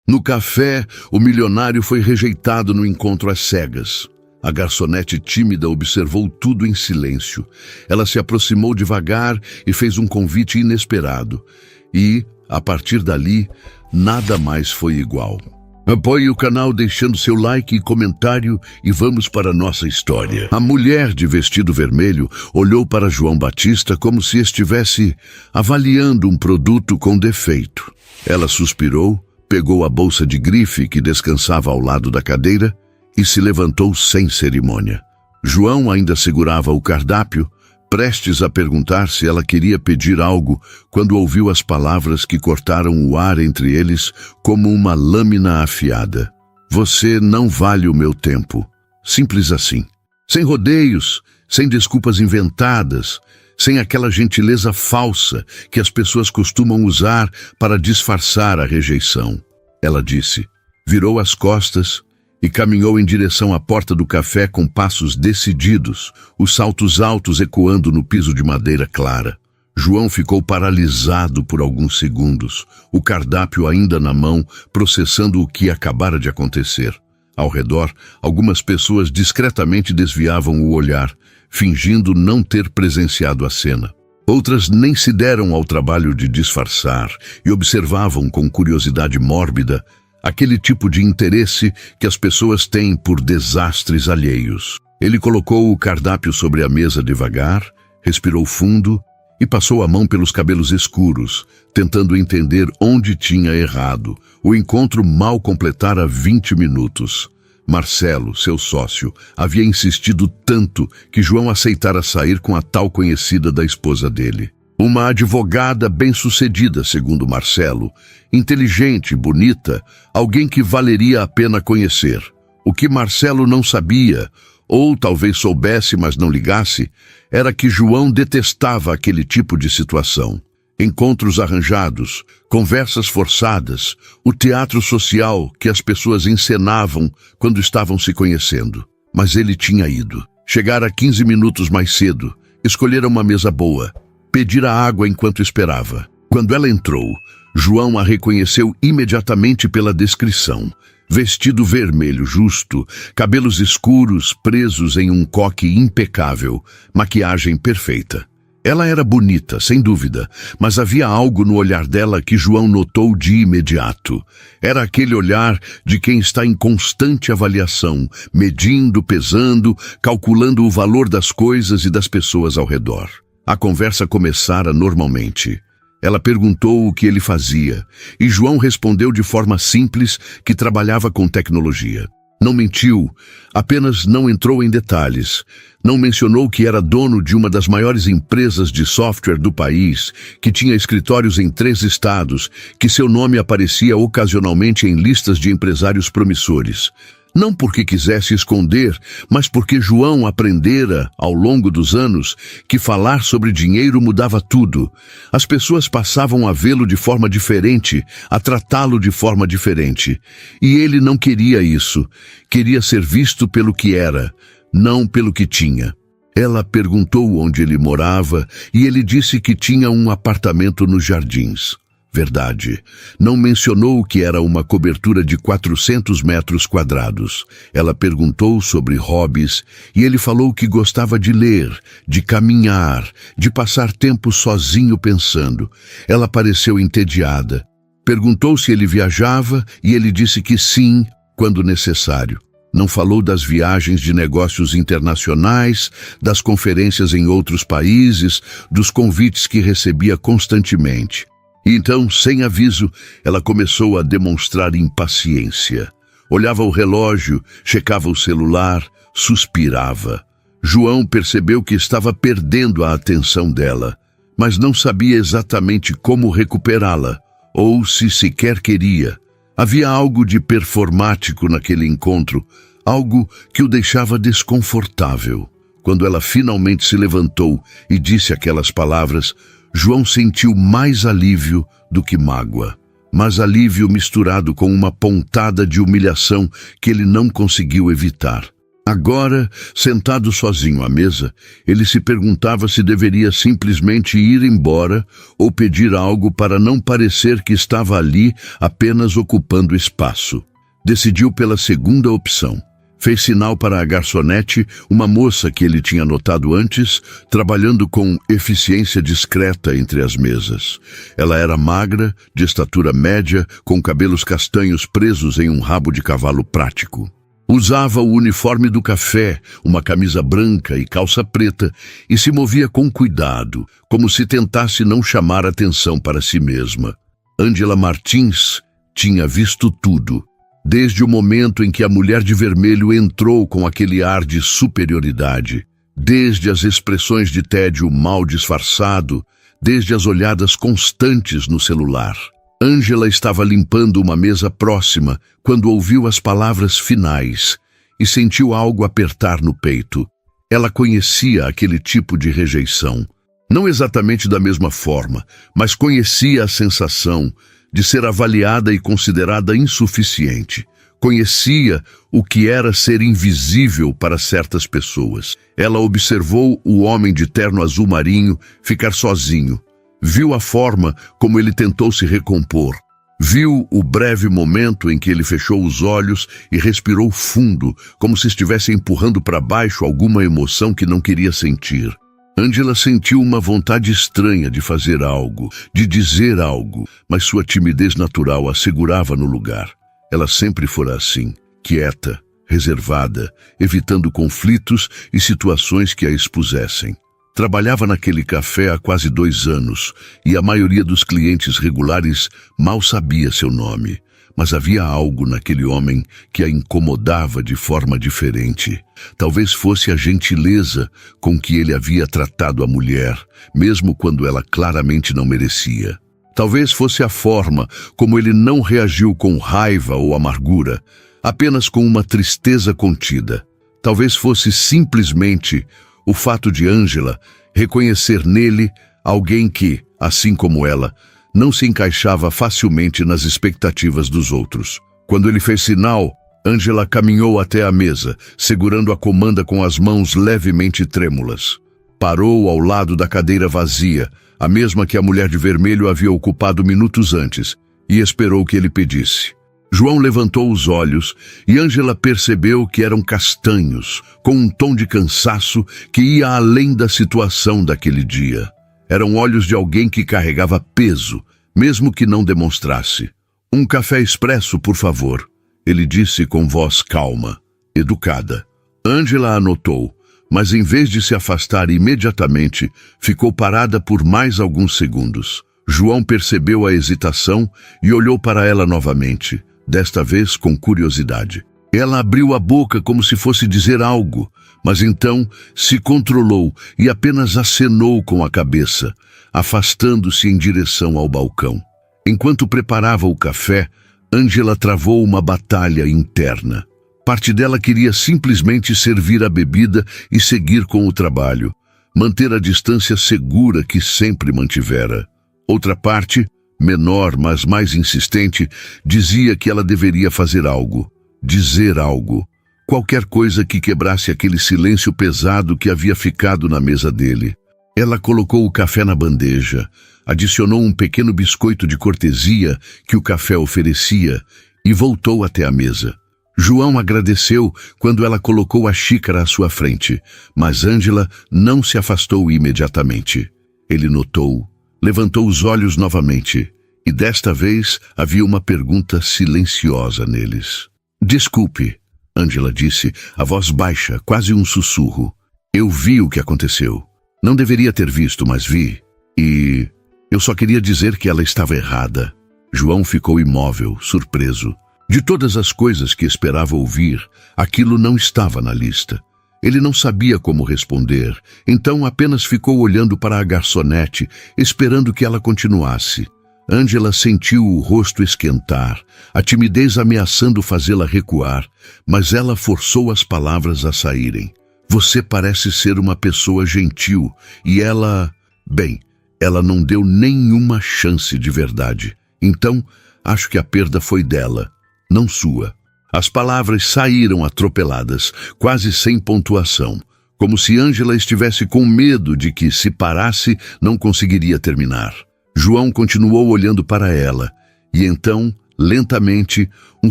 No café, o milionário foi rejeitado no encontro às cegas. A garçonete tímida observou tudo em silêncio. Ela se aproximou devagar e fez um convite inesperado. E, a partir dali, nada mais foi igual. Apoie o canal deixando seu like e comentário e vamos para a nossa história. A mulher de vestido vermelho olhou para João Batista como se estivesse avaliando um produto com defeito. Ela suspirou, pegou a bolsa de grife que descansava ao lado da cadeira e se levantou sem cerimônia. João ainda segurava o cardápio, prestes a perguntar se ela queria pedir algo, quando ouviu as palavras que cortaram o ar entre eles como uma lâmina afiada. Você não vale o meu tempo. Simples assim. Sem rodeios, sem desculpas inventadas, sem aquela gentileza falsa que as pessoas costumam usar para disfarçar a rejeição. Ela disse, virou as costas e caminhou em direção à porta do café com passos decididos, os saltos altos ecoando no piso de madeira clara. João ficou paralisado por alguns segundos, o cardápio ainda na mão, processando o que acabara de acontecer. Ao redor, algumas pessoas discretamente desviavam o olhar, fingindo não ter presenciado a cena. Outras nem se deram ao trabalho de disfarçar e observavam com curiosidade mórbida aquele tipo de interesse que as pessoas têm por desastres alheios. Ele colocou o cardápio sobre a mesa devagar, respirou fundo e passou a mão pelos cabelos escuros, tentando entender onde tinha errado. O encontro mal completara 20 minutos. Marcelo, seu sócio, havia insistido tanto que João aceitara sair com a tal conhecida da esposa dele. Uma advogada bem-sucedida, segundo Marcelo, inteligente, bonita, alguém que valeria a pena conhecer. O que Marcelo não sabia, ou talvez soubesse, mas não ligasse, era que João detestava aquele tipo de situação. Encontros arranjados, conversas forçadas, o teatro social que as pessoas encenavam quando estavam se conhecendo. Mas ele tinha ido. Chegara 15 minutos mais cedo, escolhera uma mesa boa, pedira água enquanto esperava. Quando ela entrou, João a reconheceu imediatamente pela descrição. Vestido vermelho justo, cabelos escuros presos em um coque impecável, maquiagem perfeita. Ela era bonita, sem dúvida, mas havia algo no olhar dela que João notou de imediato. Era aquele olhar de quem está em constante avaliação, medindo, pesando, calculando o valor das coisas e das pessoas ao redor. A conversa começara normalmente. Ela perguntou o que ele fazia, e João respondeu de forma simples que trabalhava com tecnologia. Não mentiu, apenas não entrou em detalhes. Não mencionou que era dono de uma das maiores empresas de software do país, que tinha escritórios em 3 estados, que seu nome aparecia ocasionalmente em listas de empresários promissores. Não porque quisesse esconder, mas porque João aprendera, ao longo dos anos, que falar sobre dinheiro mudava tudo. As pessoas passavam a vê-lo de forma diferente, a tratá-lo de forma diferente. E ele não queria isso. Queria ser visto pelo que era, não pelo que tinha. Ela perguntou onde ele morava e ele disse que tinha um apartamento nos Jardins. Verdade. Não mencionou que era uma cobertura de 400 metros quadrados. Ela perguntou sobre hobbies e ele falou que gostava de ler, de caminhar, de passar tempo sozinho pensando. Ela pareceu entediada. Perguntou se ele viajava e ele disse que sim, quando necessário. Não falou das viagens de negócios internacionais, das conferências em outros países, dos convites que recebia constantemente. Então, sem aviso, ela começou a demonstrar impaciência. Olhava o relógio, checava o celular, suspirava. João percebeu que estava perdendo a atenção dela, mas não sabia exatamente como recuperá-la, ou se sequer queria. Havia algo de performático naquele encontro, algo que o deixava desconfortável. Quando ela finalmente se levantou e disse aquelas palavras, João sentiu mais alívio do que mágoa, mas alívio misturado com uma pontada de humilhação que ele não conseguiu evitar. Agora, sentado sozinho à mesa, ele se perguntava se deveria simplesmente ir embora ou pedir algo para não parecer que estava ali apenas ocupando espaço. Decidiu pela segunda opção. Fez sinal para a garçonete, uma moça que ele tinha notado antes, trabalhando com eficiência discreta entre as mesas. Ela era magra, de estatura média, com cabelos castanhos presos em um rabo de cavalo prático. Usava o uniforme do café, uma camisa branca e calça preta, e se movia com cuidado, como se tentasse não chamar atenção para si mesma. Ângela Martins tinha visto tudo, desde o momento em que a mulher de vermelho entrou com aquele ar de superioridade, desde as expressões de tédio mal disfarçado, desde as olhadas constantes no celular. Ângela estava limpando uma mesa próxima quando ouviu as palavras finais e sentiu algo apertar no peito. Ela conhecia aquele tipo de rejeição. Não exatamente da mesma forma, mas conhecia a sensação de ser avaliada e considerada insuficiente. Conhecia o que era ser invisível para certas pessoas. Ela observou o homem de terno azul marinho ficar sozinho. Viu a forma como ele tentou se recompor. Viu o breve momento em que ele fechou os olhos e respirou fundo, como se estivesse empurrando para baixo alguma emoção que não queria sentir. Ângela sentiu uma vontade estranha de fazer algo, de dizer algo, mas sua timidez natural a segurava no lugar. Ela sempre fora assim, quieta, reservada, evitando conflitos e situações que a expusessem. Trabalhava naquele café há quase 2 anos e a maioria dos clientes regulares mal sabia seu nome. Mas havia algo naquele homem que a incomodava de forma diferente. Talvez fosse a gentileza com que ele havia tratado a mulher, mesmo quando ela claramente não merecia. Talvez fosse a forma como ele não reagiu com raiva ou amargura, apenas com uma tristeza contida. Talvez fosse simplesmente o fato de Ângela reconhecer nele alguém que, assim como ela, não se encaixava facilmente nas expectativas dos outros. Quando ele fez sinal, Ângela caminhou até a mesa, segurando a comanda com as mãos levemente trêmulas. Parou ao lado da cadeira vazia, a mesma que a mulher de vermelho havia ocupado minutos antes, e esperou que ele pedisse. João levantou os olhos e Ângela percebeu que eram castanhos, com um tom de cansaço que ia além da situação daquele dia. Eram olhos de alguém que carregava peso, mesmo que não demonstrasse. "Um café expresso, por favor", ele disse com voz calma, educada. Ângela anotou, mas em vez de se afastar imediatamente, ficou parada por mais alguns segundos. João percebeu a hesitação e olhou para ela novamente, desta vez com curiosidade. Ela abriu a boca como se fosse dizer algo, mas então se controlou e apenas acenou com a cabeça, afastando-se em direção ao balcão. Enquanto preparava o café, Ângela travou uma batalha interna. Parte dela queria simplesmente servir a bebida e seguir com o trabalho, manter a distância segura que sempre mantivera. Outra parte, menor mas mais insistente, dizia que ela deveria fazer algo, dizer algo, qualquer coisa que quebrasse aquele silêncio pesado que havia ficado na mesa dele. Ela colocou o café na bandeja, adicionou um pequeno biscoito de cortesia que o café oferecia e voltou até a mesa. João agradeceu quando ela colocou a xícara à sua frente, mas Ângela não se afastou imediatamente. Ele notou, levantou os olhos novamente, e desta vez havia uma pergunta silenciosa neles. "Desculpe", Ângela disse, a voz baixa, quase um sussurro. "Eu vi o que aconteceu. Não deveria ter visto, mas vi. E eu só queria dizer que ela estava errada." João ficou imóvel, surpreso. De todas as coisas que esperava ouvir, aquilo não estava na lista. Ele não sabia como responder, então apenas ficou olhando para a garçonete, esperando que ela continuasse. Ângela sentiu o rosto esquentar, a timidez ameaçando fazê-la recuar, mas ela forçou as palavras a saírem. "Você parece ser uma pessoa gentil, e ela... Bem, ela não deu nenhuma chance de verdade. Então, acho que a perda foi dela, não sua." As palavras saíram atropeladas, quase sem pontuação, como se Ângela estivesse com medo de que, se parasse, não conseguiria terminar. João continuou olhando para ela, e então, lentamente, um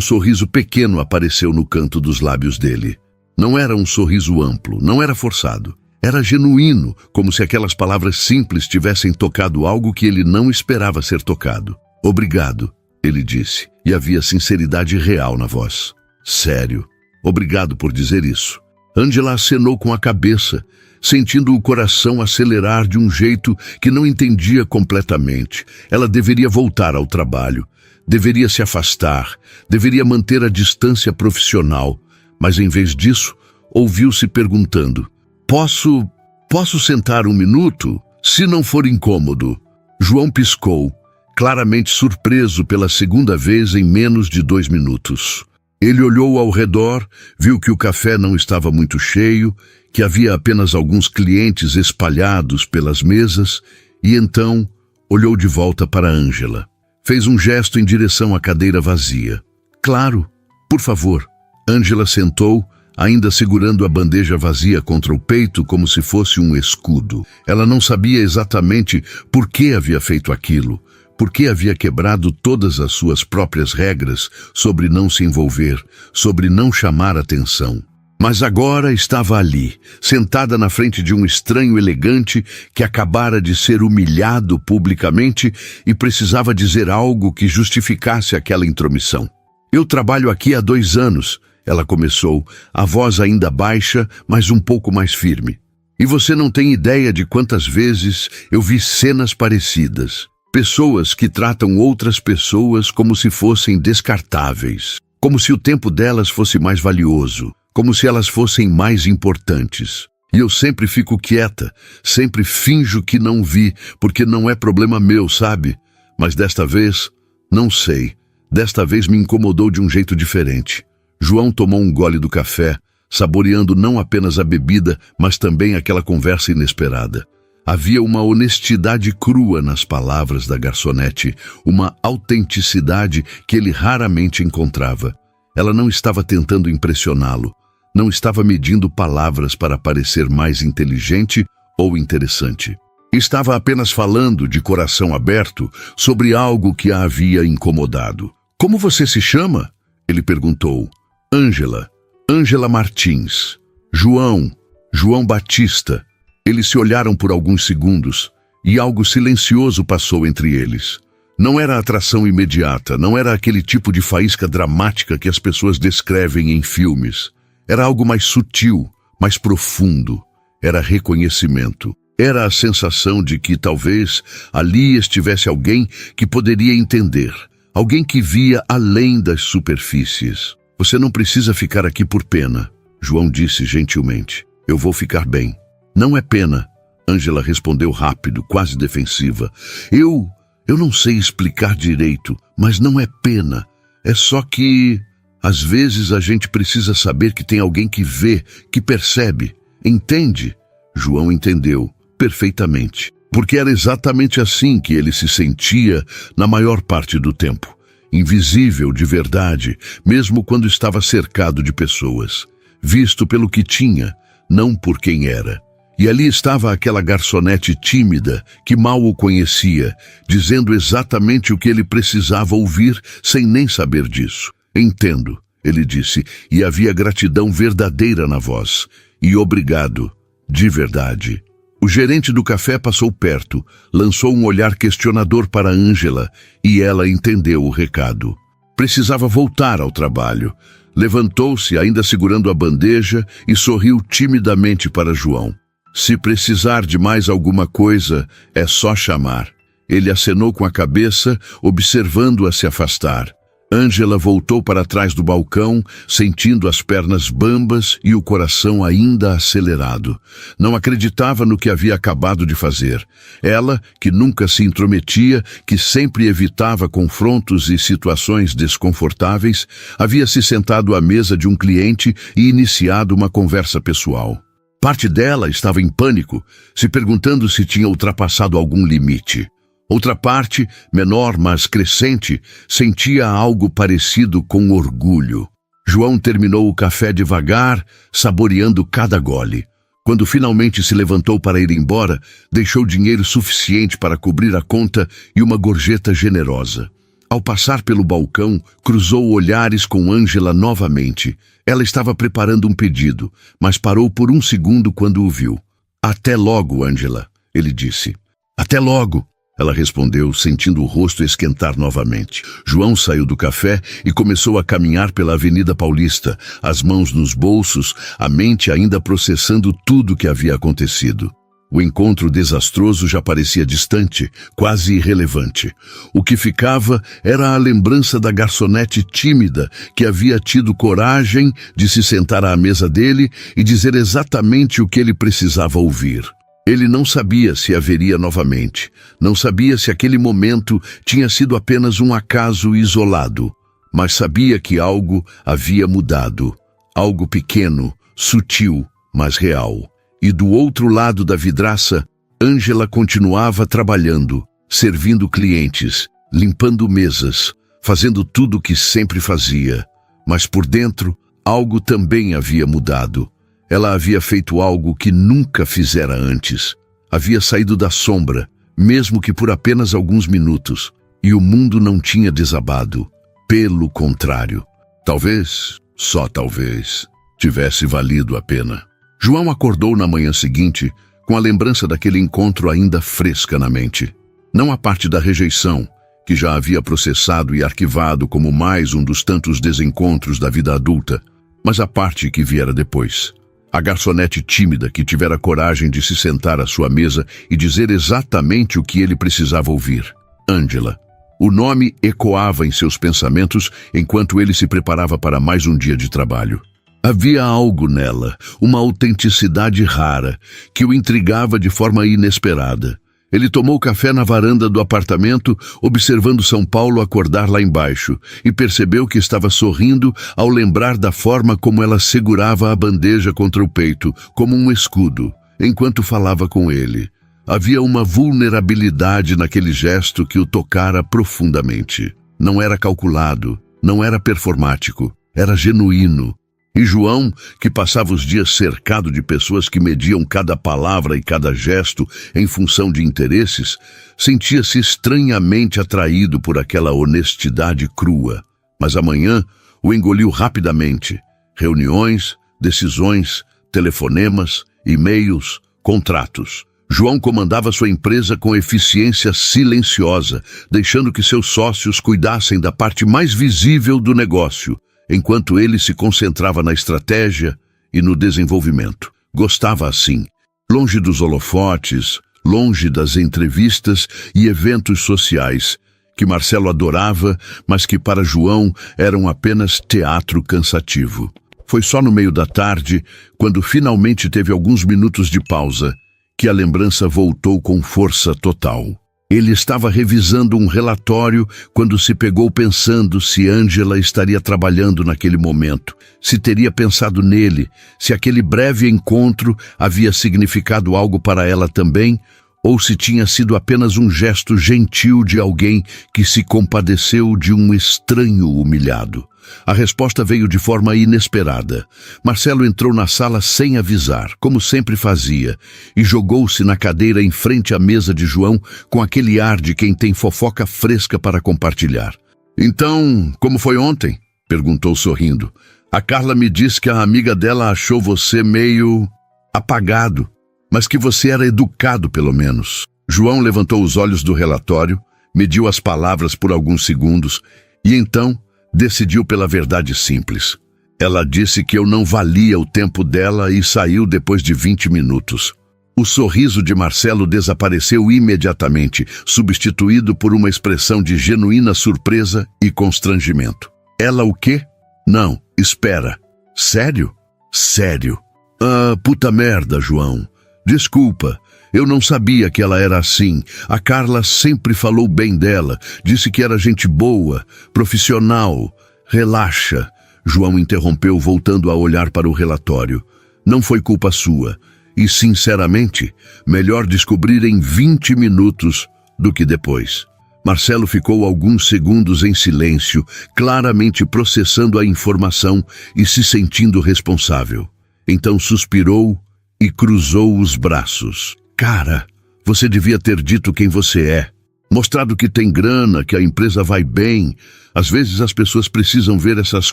sorriso pequeno apareceu no canto dos lábios dele. Não era um sorriso amplo, não era forçado. Era genuíno, como se aquelas palavras simples tivessem tocado algo que ele não esperava ser tocado. Obrigado, ele disse, e havia sinceridade real na voz. Sério, obrigado por dizer isso. Ângela acenou com a cabeça, sentindo o coração acelerar de um jeito que não entendia completamente. Ela deveria voltar ao trabalho, deveria se afastar, deveria manter a distância profissional, mas em vez disso, ouviu-se perguntando: Posso sentar um minuto? Se não for incômodo. João piscou, claramente surpreso pela segunda vez em menos de 2 minutos. Ele olhou ao redor, viu que o café não estava muito cheio, que havia apenas alguns clientes espalhados pelas mesas, e então olhou de volta para Ângela. Fez um gesto em direção à cadeira vazia. Claro, por favor. Ângela sentou, ainda segurando a bandeja vazia contra o peito como se fosse um escudo. Ela não sabia exatamente por que havia feito aquilo, por que havia quebrado todas as suas próprias regras sobre não se envolver, sobre não chamar atenção. Mas agora estava ali, sentada na frente de um estranho elegante que acabara de ser humilhado publicamente e precisava dizer algo que justificasse aquela intromissão. Eu trabalho aqui há 2 anos, ela começou, a voz ainda baixa, mas um pouco mais firme. E você não tem ideia de quantas vezes eu vi cenas parecidas. Pessoas que tratam outras pessoas como se fossem descartáveis, como se o tempo delas fosse mais valioso, como se elas fossem mais importantes. E eu sempre fico quieta, sempre finjo que não vi, porque não é problema meu, sabe? Mas desta vez, não sei, desta vez me incomodou de um jeito diferente. João tomou um gole do café, saboreando não apenas a bebida, mas também aquela conversa inesperada. Havia uma honestidade crua nas palavras da garçonete, uma autenticidade que ele raramente encontrava. Ela não estava tentando impressioná-lo, não estava medindo palavras para parecer mais inteligente ou interessante. Estava apenas falando de coração aberto sobre algo que a havia incomodado. Como você se chama? Ele perguntou. Ângela Martins. João Batista. Eles se olharam por alguns segundos e algo silencioso passou entre eles. Não era atração imediata, não era aquele tipo de faísca dramática que as pessoas descrevem em filmes. Era algo mais sutil, mais profundo. Era reconhecimento. Era a sensação de que talvez ali estivesse alguém que poderia entender, alguém que via além das superfícies. Você não precisa ficar aqui por pena, João disse gentilmente. Eu vou ficar bem. Não é pena, Ângela respondeu rápido, quase defensiva. Eu não sei explicar direito, mas não é pena. É só que, às vezes, a gente precisa saber que tem alguém que vê, que percebe, entende? João entendeu perfeitamente, porque era exatamente assim que ele se sentia na maior parte do tempo. Invisível de verdade, mesmo quando estava cercado de pessoas. Visto pelo que tinha, não por quem era. E ali estava aquela garçonete tímida, que mal o conhecia, dizendo exatamente o que ele precisava ouvir, sem nem saber disso. Entendo, ele disse, e havia gratidão verdadeira na voz. E obrigado, de verdade. O gerente do café passou perto, lançou um olhar questionador para Ângela, e ela entendeu o recado. Precisava voltar ao trabalho. Levantou-se, ainda segurando a bandeja, e sorriu timidamente para João. Se precisar de mais alguma coisa, é só chamar. Ele acenou com a cabeça, observando-a se afastar. Ângela voltou para trás do balcão, sentindo as pernas bambas e o coração ainda acelerado. Não acreditava no que havia acabado de fazer. Ela, que nunca se intrometia, que sempre evitava confrontos e situações desconfortáveis, havia se sentado à mesa de um cliente e iniciado uma conversa pessoal. Parte dela estava em pânico, se perguntando se tinha ultrapassado algum limite. Outra parte, menor mas crescente, sentia algo parecido com orgulho. João terminou o café devagar, saboreando cada gole. Quando finalmente se levantou para ir embora, deixou dinheiro suficiente para cobrir a conta e uma gorjeta generosa. Ao passar pelo balcão, cruzou olhares com Ângela novamente. Ela estava preparando um pedido, mas parou por um segundo quando o viu. "Até logo, Ângela", ele disse. "Até logo", ela respondeu, sentindo o rosto esquentar novamente. João saiu do café e começou a caminhar pela Avenida Paulista, as mãos nos bolsos, a mente ainda processando tudo o que havia acontecido. O encontro desastroso já parecia distante, quase irrelevante. O que ficava era a lembrança da garçonete tímida que havia tido coragem de se sentar à mesa dele e dizer exatamente o que ele precisava ouvir. Ele não sabia se haveria novamente. Não sabia se aquele momento tinha sido apenas um acaso isolado. Mas sabia que algo havia mudado. Algo pequeno, sutil, mas real. E do outro lado da vidraça, Ângela continuava trabalhando, servindo clientes, limpando mesas, fazendo tudo o que sempre fazia. Mas por dentro, algo também havia mudado. Ela havia feito algo que nunca fizera antes. Havia saído da sombra, mesmo que por apenas alguns minutos, e o mundo não tinha desabado. Pelo contrário, talvez, só talvez, tivesse valido a pena. João acordou na manhã seguinte com a lembrança daquele encontro ainda fresca na mente. Não a parte da rejeição, que já havia processado e arquivado como mais um dos tantos desencontros da vida adulta, mas a parte que viera depois. A garçonete tímida que tivera coragem de se sentar à sua mesa e dizer exatamente o que ele precisava ouvir. Ângela. O nome ecoava em seus pensamentos enquanto ele se preparava para mais um dia de trabalho. Havia algo nela, uma autenticidade rara, que o intrigava de forma inesperada. Ele tomou café na varanda do apartamento, observando São Paulo acordar lá embaixo, e percebeu que estava sorrindo ao lembrar da forma como ela segurava a bandeja contra o peito, como um escudo, enquanto falava com ele. Havia uma vulnerabilidade naquele gesto que o tocara profundamente. Não era calculado, não era performático, era genuíno. E João, que passava os dias cercado de pessoas que mediam cada palavra e cada gesto em função de interesses, sentia-se estranhamente atraído por aquela honestidade crua. Mas amanhã o engoliu rapidamente. Reuniões, decisões, telefonemas, e-mails, contratos. João comandava sua empresa com eficiência silenciosa, deixando que seus sócios cuidassem da parte mais visível do negócio, enquanto ele se concentrava na estratégia e no desenvolvimento. Gostava assim, longe dos holofotes, longe das entrevistas e eventos sociais, que Marcelo adorava, mas que para João eram apenas teatro cansativo. Foi só no meio da tarde, quando finalmente teve alguns minutos de pausa, que a lembrança voltou com força total. Ele estava revisando um relatório quando se pegou pensando se Ângela estaria trabalhando naquele momento, se teria pensado nele, se aquele breve encontro havia significado algo para ela também, ou se tinha sido apenas um gesto gentil de alguém que se compadeceu de um estranho humilhado. A resposta veio de forma inesperada. Marcelo entrou na sala sem avisar, como sempre fazia, e jogou-se na cadeira em frente à mesa de João com aquele ar de quem tem fofoca fresca para compartilhar. "Então, como foi ontem?" perguntou sorrindo. "A Carla me disse que a amiga dela achou você meio apagado, mas que você era educado pelo menos." João levantou os olhos do relatório, mediu as palavras por alguns segundos e então decidiu pela verdade simples. Ela disse que eu não valia o tempo dela e saiu depois de 20 minutos. O sorriso de Marcelo desapareceu imediatamente, substituído por uma expressão de genuína surpresa e constrangimento. "Ela o quê?" "Não, espera. Sério?" "Sério." "Ah, puta merda, João. Desculpa. Eu não sabia que ela era assim. A Carla sempre falou bem dela. Disse que era gente boa, profissional. Relaxa." João interrompeu, voltando a olhar para o relatório. "Não foi culpa sua. E, sinceramente, melhor descobrir em 20 minutos do que depois." Marcelo ficou alguns segundos em silêncio, claramente processando a informação e se sentindo responsável. Então suspirou e cruzou os braços. Cara, você devia ter dito quem você é. Mostrado que tem grana, que a empresa vai bem. Às vezes as pessoas precisam ver essas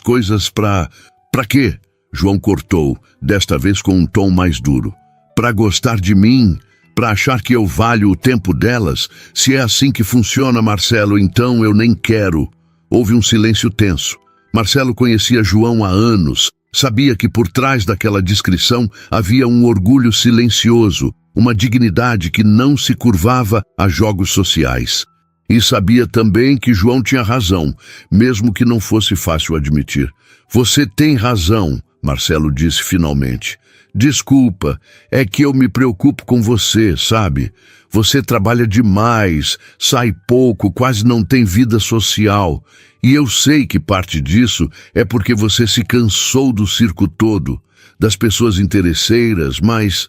coisas pra quê? João cortou, desta vez com um tom mais duro. Pra gostar de mim? Pra achar que eu valho o tempo delas? Se é assim que funciona, Marcelo, então eu nem quero. Houve um silêncio tenso. Marcelo conhecia João há anos. Sabia que por trás daquela descrição havia um orgulho silencioso, uma dignidade que não se curvava a jogos sociais. E sabia também que João tinha razão, mesmo que não fosse fácil admitir. Você tem razão, Marcelo disse finalmente. Desculpa, é que eu me preocupo com você, sabe? Você trabalha demais, sai pouco, quase não tem vida social. E eu sei que parte disso é porque você se cansou do circo todo, das pessoas interesseiras, mas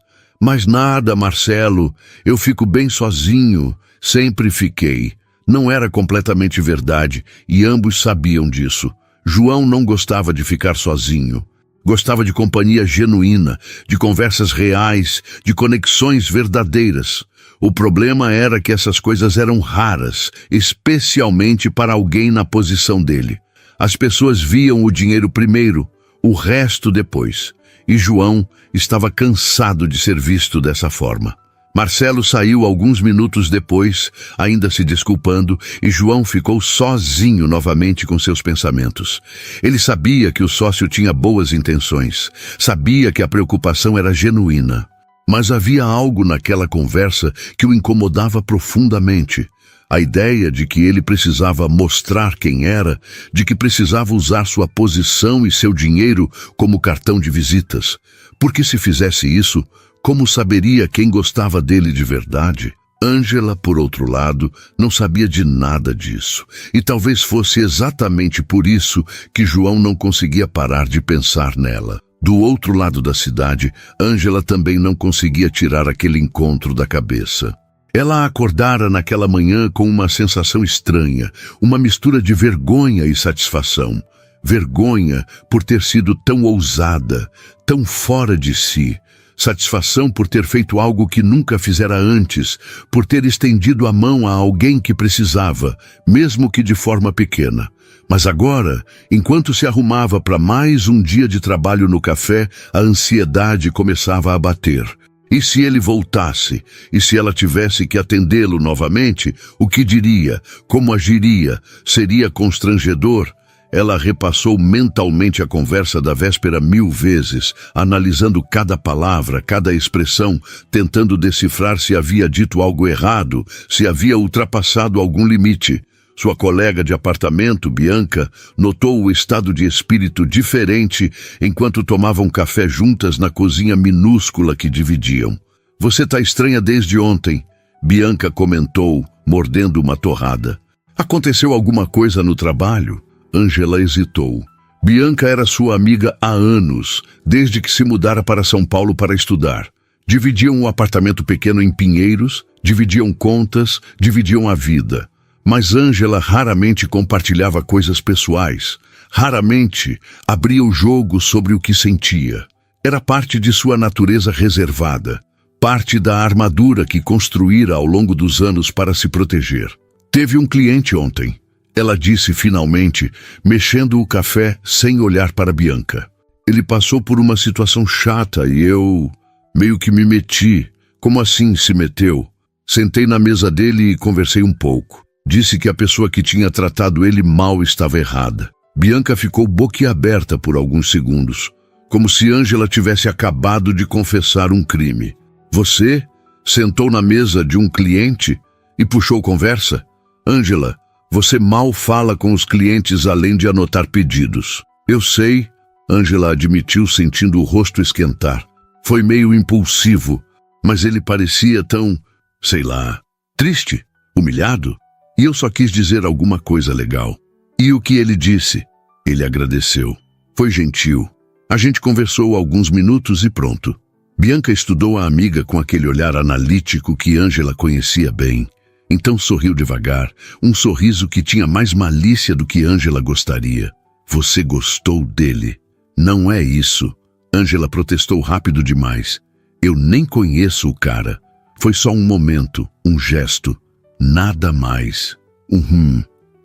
nada, Marcelo, eu fico bem sozinho, sempre fiquei. Não era completamente verdade, e ambos sabiam disso. João não gostava de ficar sozinho. Gostava de companhia genuína, de conversas reais, de conexões verdadeiras. O problema era que essas coisas eram raras, especialmente para alguém na posição dele. As pessoas viam o dinheiro primeiro, o resto depois. E João estava cansado de ser visto dessa forma. Marcelo saiu alguns minutos depois, ainda se desculpando, e João ficou sozinho novamente com seus pensamentos. Ele sabia que o sócio tinha boas intenções, sabia que a preocupação era genuína. Mas havia algo naquela conversa que o incomodava profundamente. A ideia de que ele precisava mostrar quem era, de que precisava usar sua posição e seu dinheiro como cartão de visitas. Porque se fizesse isso, como saberia quem gostava dele de verdade? Ângela, por outro lado, não sabia de nada disso. E talvez fosse exatamente por isso que João não conseguia parar de pensar nela. Do outro lado da cidade, Ângela também não conseguia tirar aquele encontro da cabeça. Ela acordara naquela manhã com uma sensação estranha, uma mistura de vergonha e satisfação. Vergonha por ter sido tão ousada, tão fora de si. Satisfação por ter feito algo que nunca fizera antes, por ter estendido a mão a alguém que precisava, mesmo que de forma pequena. Mas agora, enquanto se arrumava para mais um dia de trabalho no café, a ansiedade começava a bater. E se ele voltasse? E se ela tivesse que atendê-lo novamente? O que diria? Como agiria? Seria constrangedor? Ela repassou mentalmente a conversa da véspera 1000 vezes, analisando cada palavra, cada expressão, tentando decifrar se havia dito algo errado, se havia ultrapassado algum limite. Sua colega de apartamento, Bianca, notou o estado de espírito diferente enquanto tomavam café juntas na cozinha minúscula que dividiam. Você tá estranha desde ontem, Bianca comentou, mordendo uma torrada. Aconteceu alguma coisa no trabalho? Ângela hesitou. Bianca era sua amiga há anos, desde que se mudara para São Paulo para estudar. Dividiam um apartamento pequeno em Pinheiros, dividiam contas, dividiam a vida. Mas Ângela raramente compartilhava coisas pessoais. Raramente abria o jogo sobre o que sentia. Era parte de sua natureza reservada, parte da armadura que construíra ao longo dos anos para se proteger. Teve um cliente ontem. Ela disse finalmente, mexendo o café sem olhar para Bianca. Ele passou por uma situação chata e eu meio que me meti. Como assim se meteu? Sentei na mesa dele e conversei um pouco. Disse que a pessoa que tinha tratado ele mal estava errada. Bianca ficou boquiaberta por alguns segundos, como se Ângela tivesse acabado de confessar um crime. Você sentou na mesa de um cliente e puxou conversa? Ângela, você mal fala com os clientes além de anotar pedidos. Eu sei, Ângela admitiu sentindo o rosto esquentar. Foi meio impulsivo, mas ele parecia tão, sei lá, triste, humilhado. E eu só quis dizer alguma coisa legal. E o que ele disse? Ele agradeceu. Foi gentil. A gente conversou alguns minutos e pronto. Bianca estudou a amiga com aquele olhar analítico que Ângela conhecia bem. Então sorriu devagar, um sorriso que tinha mais malícia do que Ângela gostaria. Você gostou dele? Não é isso. Ângela protestou rápido demais. Eu nem conheço o cara. Foi só um momento, um gesto. Nada mais.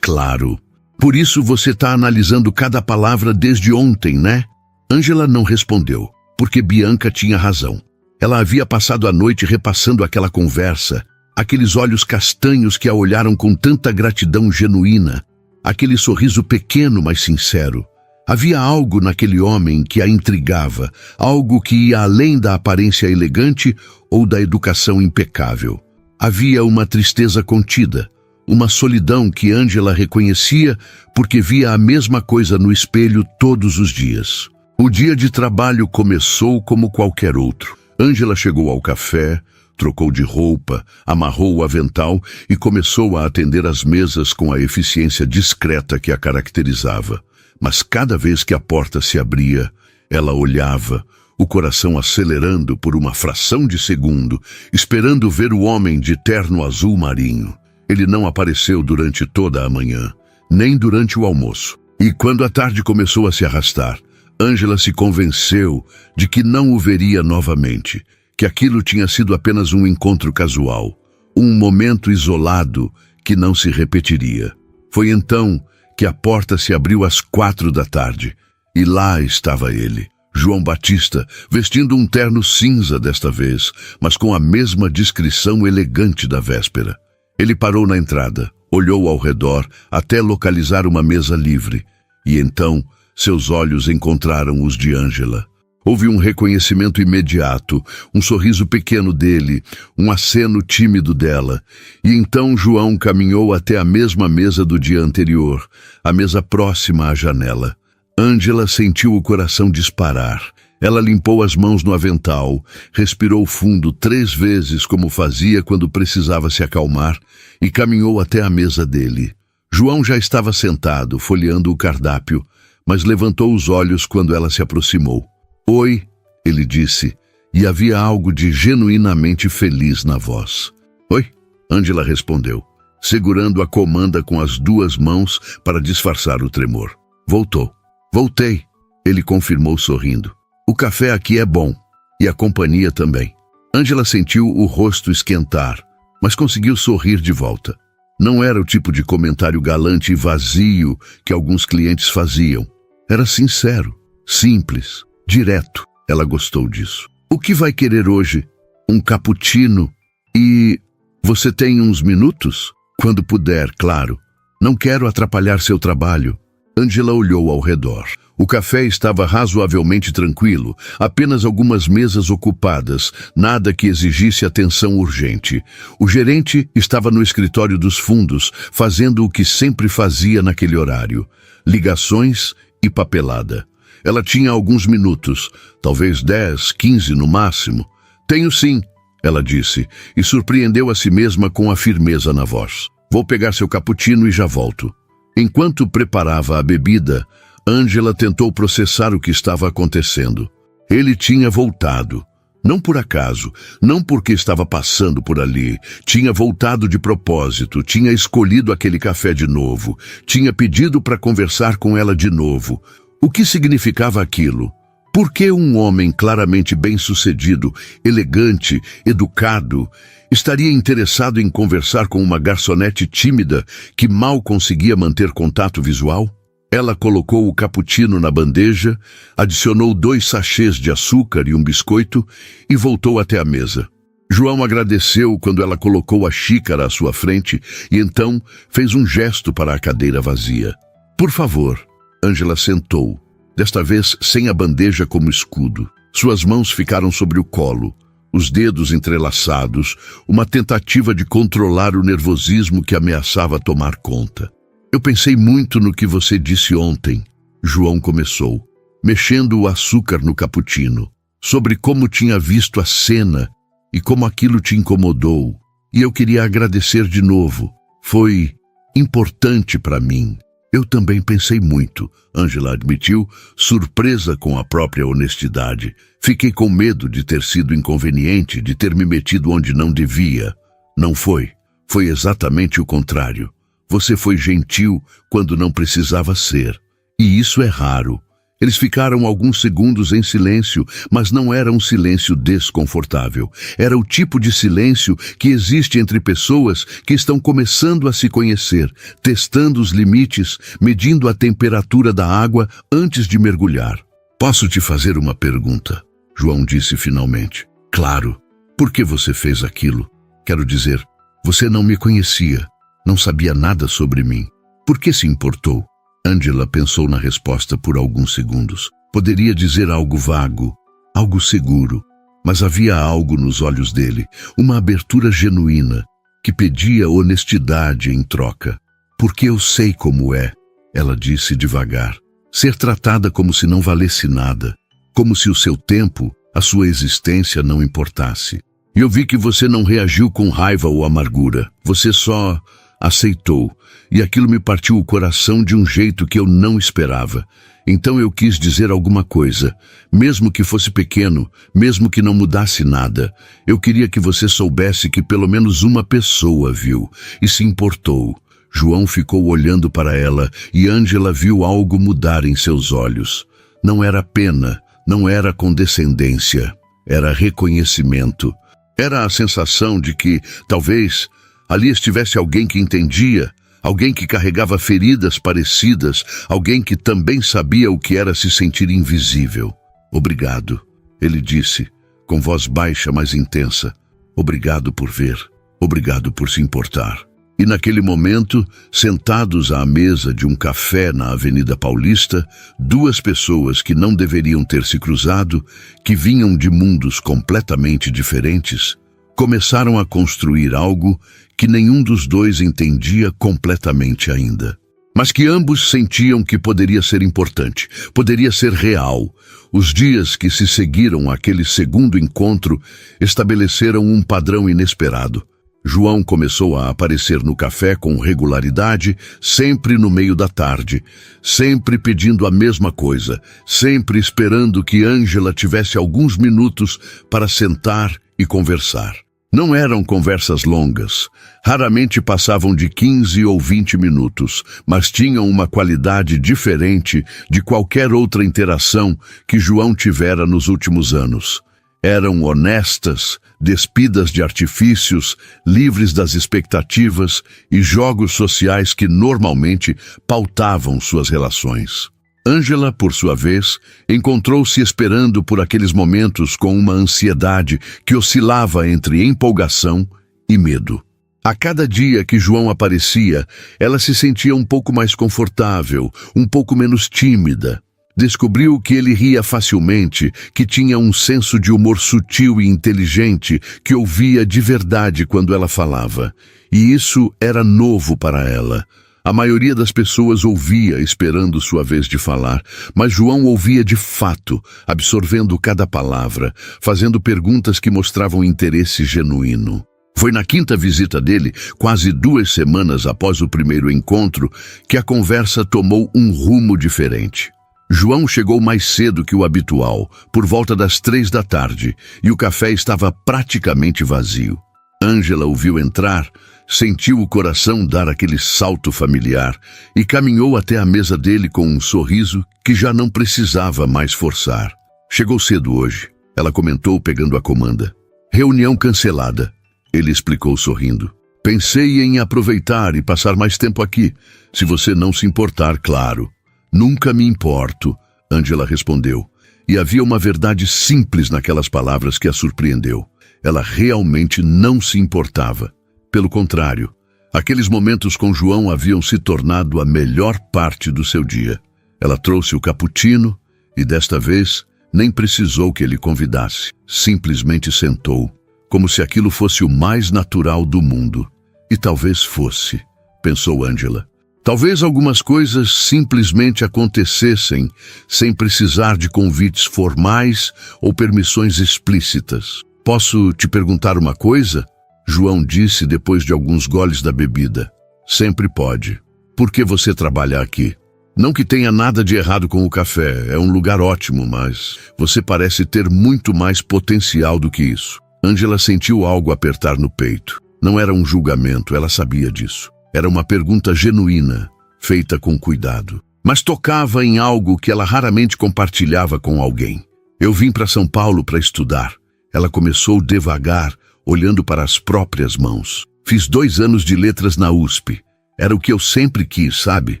Claro. Por isso você está analisando cada palavra desde ontem, né? Ângela não respondeu, porque Bianca tinha razão. Ela havia passado a noite repassando aquela conversa, aqueles olhos castanhos que a olharam com tanta gratidão genuína, aquele sorriso pequeno, mas sincero. Havia algo naquele homem que a intrigava, algo que ia além da aparência elegante ou da educação impecável. Havia uma tristeza contida, uma solidão que Ângela reconhecia porque via a mesma coisa no espelho todos os dias. O dia de trabalho começou como qualquer outro. Ângela chegou ao café, trocou de roupa, amarrou o avental e começou a atender as mesas com a eficiência discreta que a caracterizava. Mas cada vez que a porta se abria, ela olhava, o coração acelerando por uma fração de segundo, esperando ver o homem de terno azul marinho. Ele não apareceu durante toda a manhã, nem durante o almoço. E quando a tarde começou a se arrastar, Ângela se convenceu de que não o veria novamente, que aquilo tinha sido apenas um encontro casual, um momento isolado que não se repetiria. Foi então que a porta se abriu às 4 da tarde, e lá estava ele, João Batista, vestindo um terno cinza desta vez, mas com a mesma discrição elegante da véspera. Ele parou na entrada, olhou ao redor até localizar uma mesa livre, e então seus olhos encontraram os de Ângela. Houve um reconhecimento imediato, um sorriso pequeno dele, um aceno tímido dela. E então João caminhou até a mesma mesa do dia anterior, a mesa próxima à janela. Ângela sentiu o coração disparar. Ela limpou as mãos no avental, respirou fundo 3 vezes como fazia quando precisava se acalmar e caminhou até a mesa dele. João já estava sentado, folheando o cardápio, mas levantou os olhos quando ela se aproximou. Oi, ele disse, e havia algo de genuinamente feliz na voz. Oi, Ângela respondeu, segurando a comanda com as 2 mãos para disfarçar o tremor. Voltou. Voltei, ele confirmou sorrindo. O café aqui é bom, e a companhia também. Ângela sentiu o rosto esquentar, mas conseguiu sorrir de volta. Não era o tipo de comentário galante e vazio que alguns clientes faziam. Era sincero, simples, direto. Ela gostou disso. O que vai querer hoje? Um cappuccino? E você tem uns minutos? Quando puder, claro. Não quero atrapalhar seu trabalho. Ângela olhou ao redor. O café estava razoavelmente tranquilo, apenas algumas mesas ocupadas, nada que exigisse atenção urgente. O gerente estava no escritório dos fundos, fazendo o que sempre fazia naquele horário: ligações e papelada. Ela tinha alguns minutos, talvez 10, 15 no máximo. Tenho sim, ela disse, e surpreendeu a si mesma com a firmeza na voz. Vou pegar seu cappuccino e já volto. Enquanto preparava a bebida, Ângela tentou processar o que estava acontecendo. Ele tinha voltado. Não por acaso, não porque estava passando por ali. Tinha voltado de propósito, tinha escolhido aquele café de novo, tinha pedido para conversar com ela de novo. O que significava aquilo? Por que um homem claramente bem-sucedido, elegante, educado, estaria interessado em conversar com uma garçonete tímida que mal conseguia manter contato visual? Ela colocou o cappuccino na bandeja, adicionou 2 sachês de açúcar e um biscoito e voltou até a mesa. João agradeceu quando ela colocou a xícara à sua frente e então fez um gesto para a cadeira vazia. Por favor. Ângela sentou, desta vez sem a bandeja como escudo. Suas mãos ficaram sobre o colo, os dedos entrelaçados, uma tentativa de controlar o nervosismo que ameaçava tomar conta. Eu pensei muito no que você disse ontem, João começou, mexendo o açúcar no cappuccino, sobre como tinha visto a cena e como aquilo te incomodou. E eu queria agradecer de novo. Foi importante para mim. Eu também pensei muito, Ângela admitiu, surpresa com a própria honestidade. Fiquei com medo de ter sido inconveniente, de ter me metido onde não devia. Não foi. Foi exatamente o contrário. Você foi gentil quando não precisava ser. E isso é raro. Eles ficaram alguns segundos em silêncio, mas não era um silêncio desconfortável. Era o tipo de silêncio que existe entre pessoas que estão começando a se conhecer, testando os limites, medindo a temperatura da água antes de mergulhar. Posso te fazer uma pergunta? João disse finalmente. Claro. Por que você fez aquilo? Quero dizer, você não me conhecia, não sabia nada sobre mim. Por que se importou? Angela pensou na resposta por alguns segundos. Poderia dizer algo vago, algo seguro, mas havia algo nos olhos dele, uma abertura genuína, que pedia honestidade em troca. Porque eu sei como é, ela disse devagar. Ser tratada como se não valesse nada, como se o seu tempo, a sua existência não importasse. E eu vi que você não reagiu com raiva ou amargura, você só aceitou, e aquilo me partiu o coração de um jeito que eu não esperava. Então eu quis dizer alguma coisa, mesmo que fosse pequeno, mesmo que não mudasse nada. Eu queria que você soubesse que pelo menos uma pessoa viu e se importou. João ficou olhando para ela e Angela viu algo mudar em seus olhos. Não era pena, não era condescendência, era reconhecimento. Era a sensação de que, talvez, ali estivesse alguém que entendia, alguém que carregava feridas parecidas, alguém que também sabia o que era se sentir invisível. Obrigado, ele disse, com voz baixa, mas intensa. Obrigado por ver, obrigado por se importar. E naquele momento, sentados à mesa de um café na Avenida Paulista, duas pessoas que não deveriam ter se cruzado, que vinham de mundos completamente diferentes, começaram a construir algo que nenhum dos dois entendia completamente ainda. Mas que ambos sentiam que poderia ser importante, poderia ser real. Os dias que se seguiram àquele segundo encontro estabeleceram um padrão inesperado. João começou a aparecer no café com regularidade, sempre no meio da tarde, sempre pedindo a mesma coisa, sempre esperando que Angela tivesse alguns minutos para sentar e conversar. Não eram conversas longas, raramente passavam de 15 ou 20 minutos, mas tinham uma qualidade diferente de qualquer outra interação que João tivera nos últimos anos. Eram honestas, despidas de artifícios, livres das expectativas e jogos sociais que normalmente pautavam suas relações. Angela, por sua vez, encontrou-se esperando por aqueles momentos com uma ansiedade que oscilava entre empolgação e medo. A cada dia que João aparecia, ela se sentia um pouco mais confortável, um pouco menos tímida. Descobriu que ele ria facilmente, que tinha um senso de humor sutil e inteligente, que ouvia de verdade quando ela falava. E isso era novo para ela. A maioria das pessoas ouvia esperando sua vez de falar, mas João ouvia de fato, absorvendo cada palavra, fazendo perguntas que mostravam interesse genuíno. Foi na quinta visita dele, quase 2 semanas após o primeiro encontro, que a conversa tomou um rumo diferente. João chegou mais cedo que o habitual, por volta das 3 da tarde, e o café estava praticamente vazio. Angela o viu entrar, sentiu o coração dar aquele salto familiar e caminhou até a mesa dele com um sorriso que já não precisava mais forçar. Chegou cedo hoje, ela comentou pegando a comanda. Reunião cancelada, ele explicou sorrindo. Pensei em aproveitar e passar mais tempo aqui, se você não se importar, claro. Nunca me importo, Angela respondeu, e havia uma verdade simples naquelas palavras que a surpreendeu. Ela realmente não se importava. Pelo contrário, aqueles momentos com João haviam se tornado a melhor parte do seu dia. Ela trouxe o cappuccino e, desta vez, nem precisou que ele convidasse. Simplesmente sentou, como se aquilo fosse o mais natural do mundo. E talvez fosse, pensou Angela. Talvez algumas coisas simplesmente acontecessem sem precisar de convites formais ou permissões explícitas. Posso te perguntar uma coisa? João disse depois de alguns goles da bebida. Sempre pode. Por que você trabalha aqui? Não que tenha nada de errado com o café, é um lugar ótimo, mas você parece ter muito mais potencial do que isso. Angela sentiu algo apertar no peito. Não era um julgamento, ela sabia disso. Era uma pergunta genuína, feita com cuidado. Mas tocava em algo que ela raramente compartilhava com alguém. Eu vim para São Paulo para estudar. Ela começou devagar, olhando para as próprias mãos. Fiz 2 anos de letras na USP. Era o que eu sempre quis, sabe?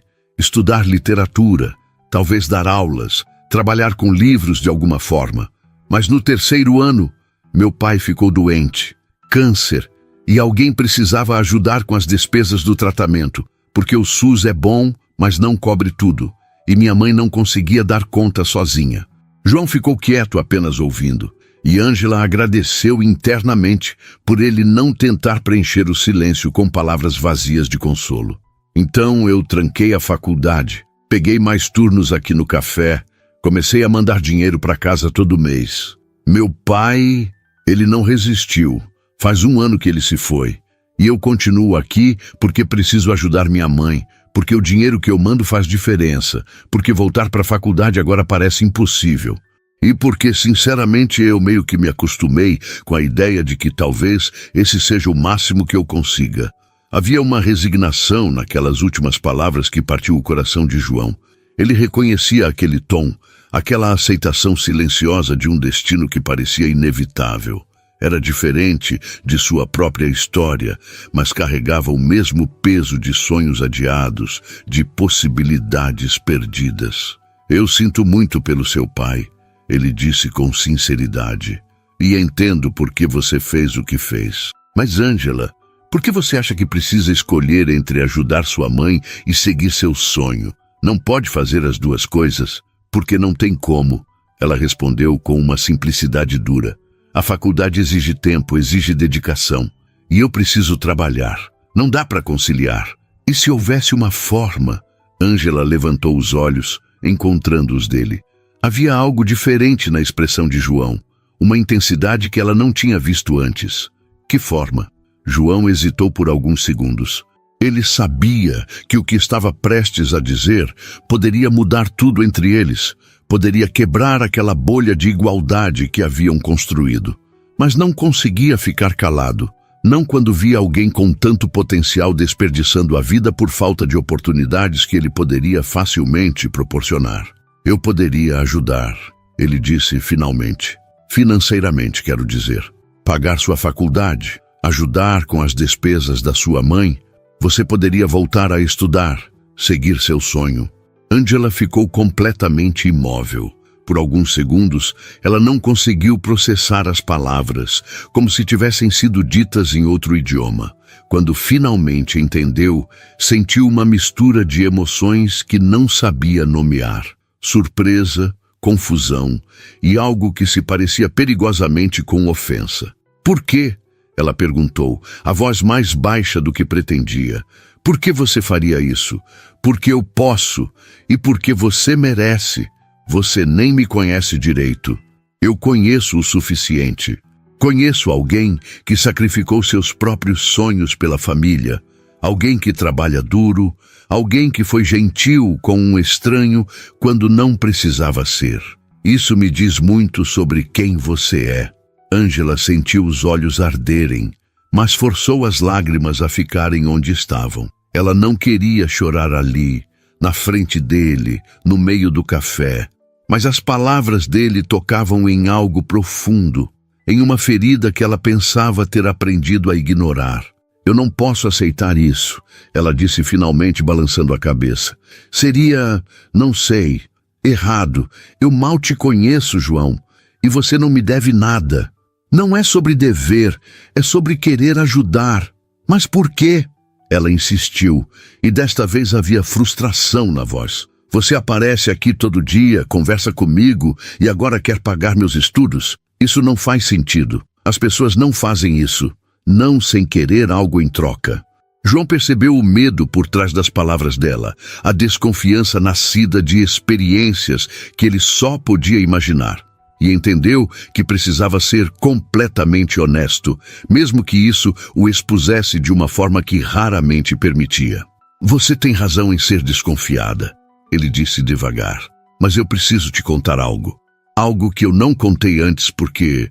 Estudar literatura, talvez dar aulas, trabalhar com livros de alguma forma. Mas no 3º ano, meu pai ficou doente, câncer, e alguém precisava ajudar com as despesas do tratamento, porque o SUS é bom, mas não cobre tudo, e minha mãe não conseguia dar conta sozinha. João ficou quieto apenas ouvindo, e Ângela agradeceu internamente por ele não tentar preencher o silêncio com palavras vazias de consolo. Então eu tranquei a faculdade, peguei mais turnos aqui no café, comecei a mandar dinheiro para casa todo mês. Meu pai, ele não resistiu. Faz 1 ano que ele se foi. E eu continuo aqui porque preciso ajudar minha mãe, porque o dinheiro que eu mando faz diferença, porque voltar para a faculdade agora parece impossível. E porque, sinceramente, eu meio que me acostumei com a ideia de que talvez esse seja o máximo que eu consiga. Havia uma resignação naquelas últimas palavras que partiu o coração de João. Ele reconhecia aquele tom, aquela aceitação silenciosa de um destino que parecia inevitável. Era diferente de sua própria história, mas carregava o mesmo peso de sonhos adiados, de possibilidades perdidas. Eu sinto muito pelo seu pai, ele disse com sinceridade, e entendo por que você fez o que fez. Mas, Ângela, por que você acha que precisa escolher entre ajudar sua mãe e seguir seu sonho? Não pode fazer as 2 coisas, porque não tem como. Ela respondeu com uma simplicidade dura. A faculdade exige tempo, exige dedicação. E eu preciso trabalhar. Não dá para conciliar. E se houvesse uma forma? Ângela levantou os olhos, encontrando os dele. Havia algo diferente na expressão de João. Uma intensidade que ela não tinha visto antes. Que forma? João hesitou por alguns segundos. Ele sabia que o que estava prestes a dizer poderia mudar tudo entre eles, poderia quebrar aquela bolha de igualdade que haviam construído. Mas não conseguia ficar calado, não quando via alguém com tanto potencial desperdiçando a vida por falta de oportunidades que ele poderia facilmente proporcionar. Eu poderia ajudar, ele disse finalmente. Financeiramente, quero dizer. Pagar sua faculdade, ajudar com as despesas da sua mãe. Você poderia voltar a estudar, seguir seu sonho. Ângela ficou completamente imóvel. Por alguns segundos, ela não conseguiu processar as palavras, como se tivessem sido ditas em outro idioma. Quando finalmente entendeu, sentiu uma mistura de emoções que não sabia nomear. Surpresa, confusão e algo que se parecia perigosamente com ofensa. Por quê? Ela perguntou, a voz mais baixa do que pretendia. Por que você faria isso? Porque eu posso e porque você merece. Você nem me conhece direito. Eu conheço o suficiente. Conheço alguém que sacrificou seus próprios sonhos pela família. Alguém que trabalha duro. Alguém que foi gentil com um estranho quando não precisava ser. Isso me diz muito sobre quem você é. Ângela sentiu os olhos arderem, mas forçou as lágrimas a ficarem onde estavam. Ela não queria chorar ali, na frente dele, no meio do café. Mas as palavras dele tocavam em algo profundo, em uma ferida que ela pensava ter aprendido a ignorar. Eu não posso aceitar isso, ela disse finalmente balançando a cabeça. Seria, não sei, errado. Eu mal te conheço, João, e você não me deve nada. Não é sobre dever, é sobre querer ajudar. Mas por quê? Ela insistiu, e desta vez havia frustração na voz. Você aparece aqui todo dia, conversa comigo e agora quer pagar meus estudos? Isso não faz sentido. As pessoas não fazem isso, não sem querer algo em troca. João percebeu o medo por trás das palavras dela, a desconfiança nascida de experiências que ele só podia imaginar. E entendeu que precisava ser completamente honesto, mesmo que isso o expusesse de uma forma que raramente permitia. Você tem razão em ser desconfiada, ele disse devagar, mas eu preciso te contar algo. Algo que eu não contei antes porque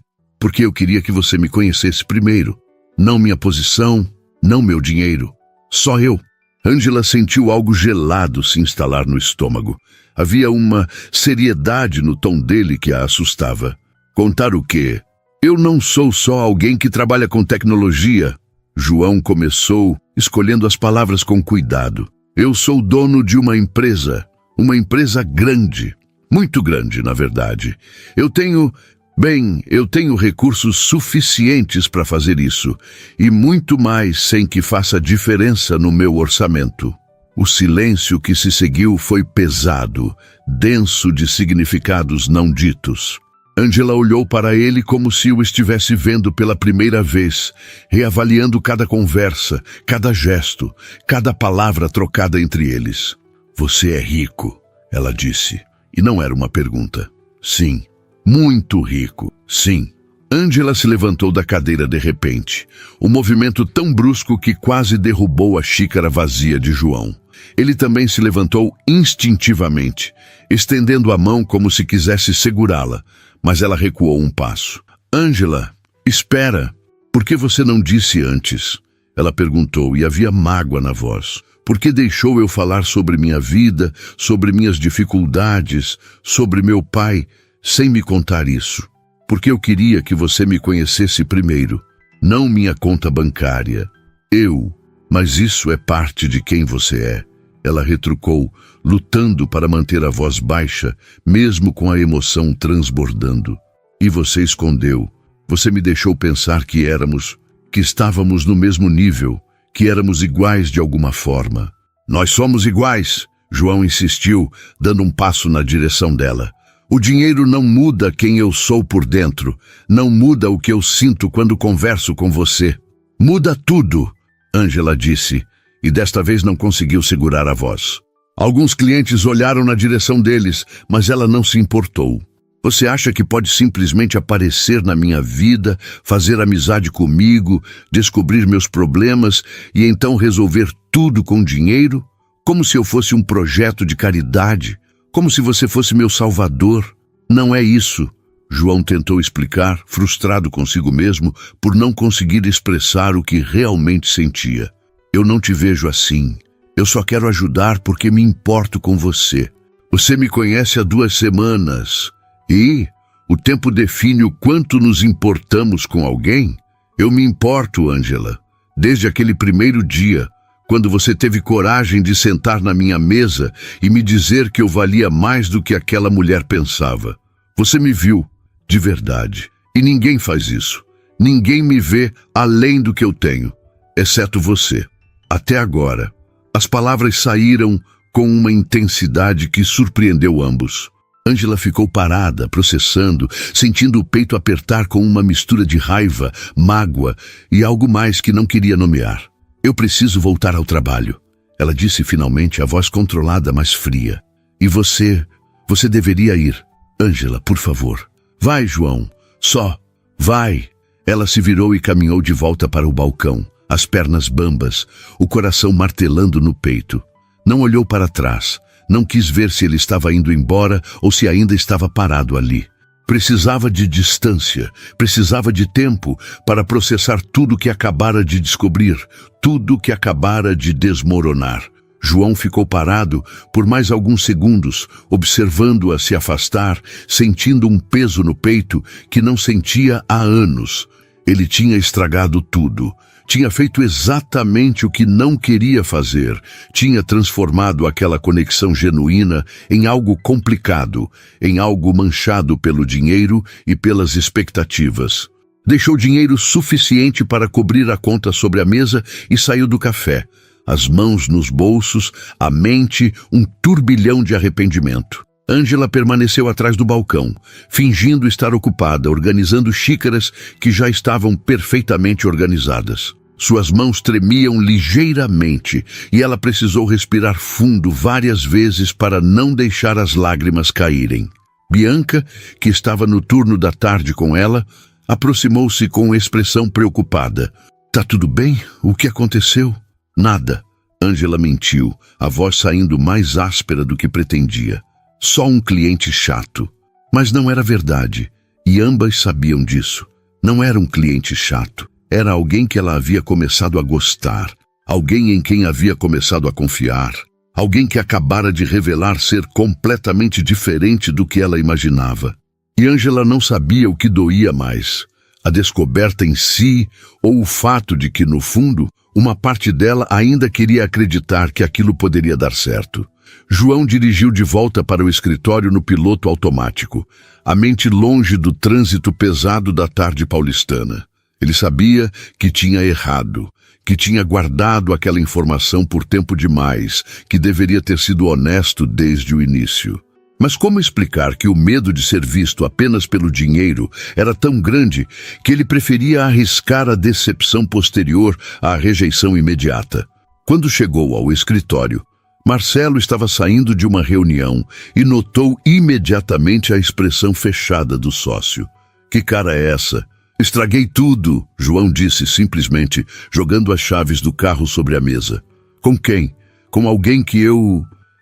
eu queria que você me conhecesse primeiro. não minha posição, não meu dinheiro. Só eu. Ângela sentiu algo gelado se instalar no estômago. Havia uma seriedade no tom dele que a assustava. Contar o quê? Eu não sou só alguém que trabalha com tecnologia. João começou, escolhendo as palavras com cuidado. Eu sou dono de uma empresa grande, muito grande, na verdade. Eu tenho recursos suficientes para fazer isso, e muito mais sem que faça diferença no meu orçamento. O silêncio que se seguiu foi pesado, denso de significados não ditos. Ângela olhou para ele como se o estivesse vendo pela primeira vez, reavaliando cada conversa, cada gesto, cada palavra trocada entre eles. Você é rico, ela disse, e não era uma pergunta. Sim, muito rico, sim. Ângela se levantou da cadeira de repente, um movimento tão brusco que quase derrubou a xícara vazia de João. Ele também se levantou instintivamente, estendendo a mão como se quisesse segurá-la, mas ela recuou um passo. Ângela, espera. Por que você não disse antes? Ela perguntou e havia mágoa na voz. Por que deixou eu falar sobre minha vida, sobre minhas dificuldades, sobre meu pai, sem me contar isso? Porque eu queria que você me conhecesse primeiro, não minha conta bancária. Mas isso é parte de quem você é. Ela retrucou, lutando para manter a voz baixa, mesmo com a emoção transbordando. E você escondeu. Você me deixou pensar que estávamos no mesmo nível, que éramos iguais de alguma forma. Nós somos iguais, João insistiu, dando um passo na direção dela. O dinheiro não muda quem eu sou por dentro, não muda o que eu sinto quando converso com você. Muda tudo, Ângela disse, e desta vez não conseguiu segurar a voz. Alguns clientes olharam na direção deles, mas ela não se importou. Você acha que pode simplesmente aparecer na minha vida, fazer amizade comigo, descobrir meus problemas e então resolver tudo com dinheiro? Como se eu fosse um projeto de caridade? Como se você fosse meu salvador? Não é isso. João tentou explicar, frustrado consigo mesmo, por não conseguir expressar o que realmente sentia. Eu não te vejo assim. Eu só quero ajudar porque me importo com você. Você me conhece há 2 semanas. E o tempo define o quanto nos importamos com alguém? Eu me importo, Ângela. Desde aquele primeiro dia, quando você teve coragem de sentar na minha mesa e me dizer que eu valia mais do que aquela mulher pensava. Você me viu, de verdade. E ninguém faz isso. Ninguém me vê além do que eu tenho, exceto você. Até agora. As palavras saíram com uma intensidade que surpreendeu ambos. Ângela ficou parada, processando, sentindo o peito apertar com uma mistura de raiva, mágoa e algo mais que não queria nomear. Eu preciso voltar ao trabalho, ela disse finalmente, a voz controlada, mas fria. E você deveria ir. Ângela, por favor. Vai, João. Só. Vai. Ela se virou e caminhou de volta para o balcão, as pernas bambas, o coração martelando no peito. Não olhou para trás. Não quis ver se ele estava indo embora ou se ainda estava parado ali. Precisava de distância, precisava de tempo para processar tudo que acabara de descobrir, tudo que acabara de desmoronar. João ficou parado por mais alguns segundos, observando-a se afastar, sentindo um peso no peito que não sentia há anos. Ele tinha estragado tudo. Tinha feito exatamente o que não queria fazer. Tinha transformado aquela conexão genuína em algo complicado, em algo manchado pelo dinheiro e pelas expectativas. Deixou dinheiro suficiente para cobrir a conta sobre a mesa e saiu do café. As mãos nos bolsos, a mente um turbilhão de arrependimento. Ângela permaneceu atrás do balcão, fingindo estar ocupada, organizando xícaras que já estavam perfeitamente organizadas. Suas mãos tremiam ligeiramente e ela precisou respirar fundo várias vezes para não deixar as lágrimas caírem. Bianca, que estava no turno da tarde com ela, aproximou-se com expressão preocupada. Tá tudo bem? O que aconteceu? Nada. Ângela mentiu, a voz saindo mais áspera do que pretendia. Só um cliente chato. Mas não era verdade, e ambas sabiam disso. Não era um cliente chato. Era alguém que ela havia começado a gostar, alguém em quem havia começado a confiar, alguém que acabara de revelar ser completamente diferente do que ela imaginava. E Angela não sabia o que doía mais, a descoberta em si ou o fato de que, no fundo, uma parte dela ainda queria acreditar que aquilo poderia dar certo. João dirigiu de volta para o escritório no piloto automático, a mente longe do trânsito pesado da tarde paulistana. Ele sabia que tinha errado, que tinha guardado aquela informação por tempo demais, que deveria ter sido honesto desde o início. Mas como explicar que o medo de ser visto apenas pelo dinheiro era tão grande que ele preferia arriscar a decepção posterior à rejeição imediata? Quando chegou ao escritório, Marcelo estava saindo de uma reunião e notou imediatamente a expressão fechada do sócio. Que cara é essa? Estraguei tudo, João disse simplesmente, jogando as chaves do carro sobre a mesa. Com quem? Com alguém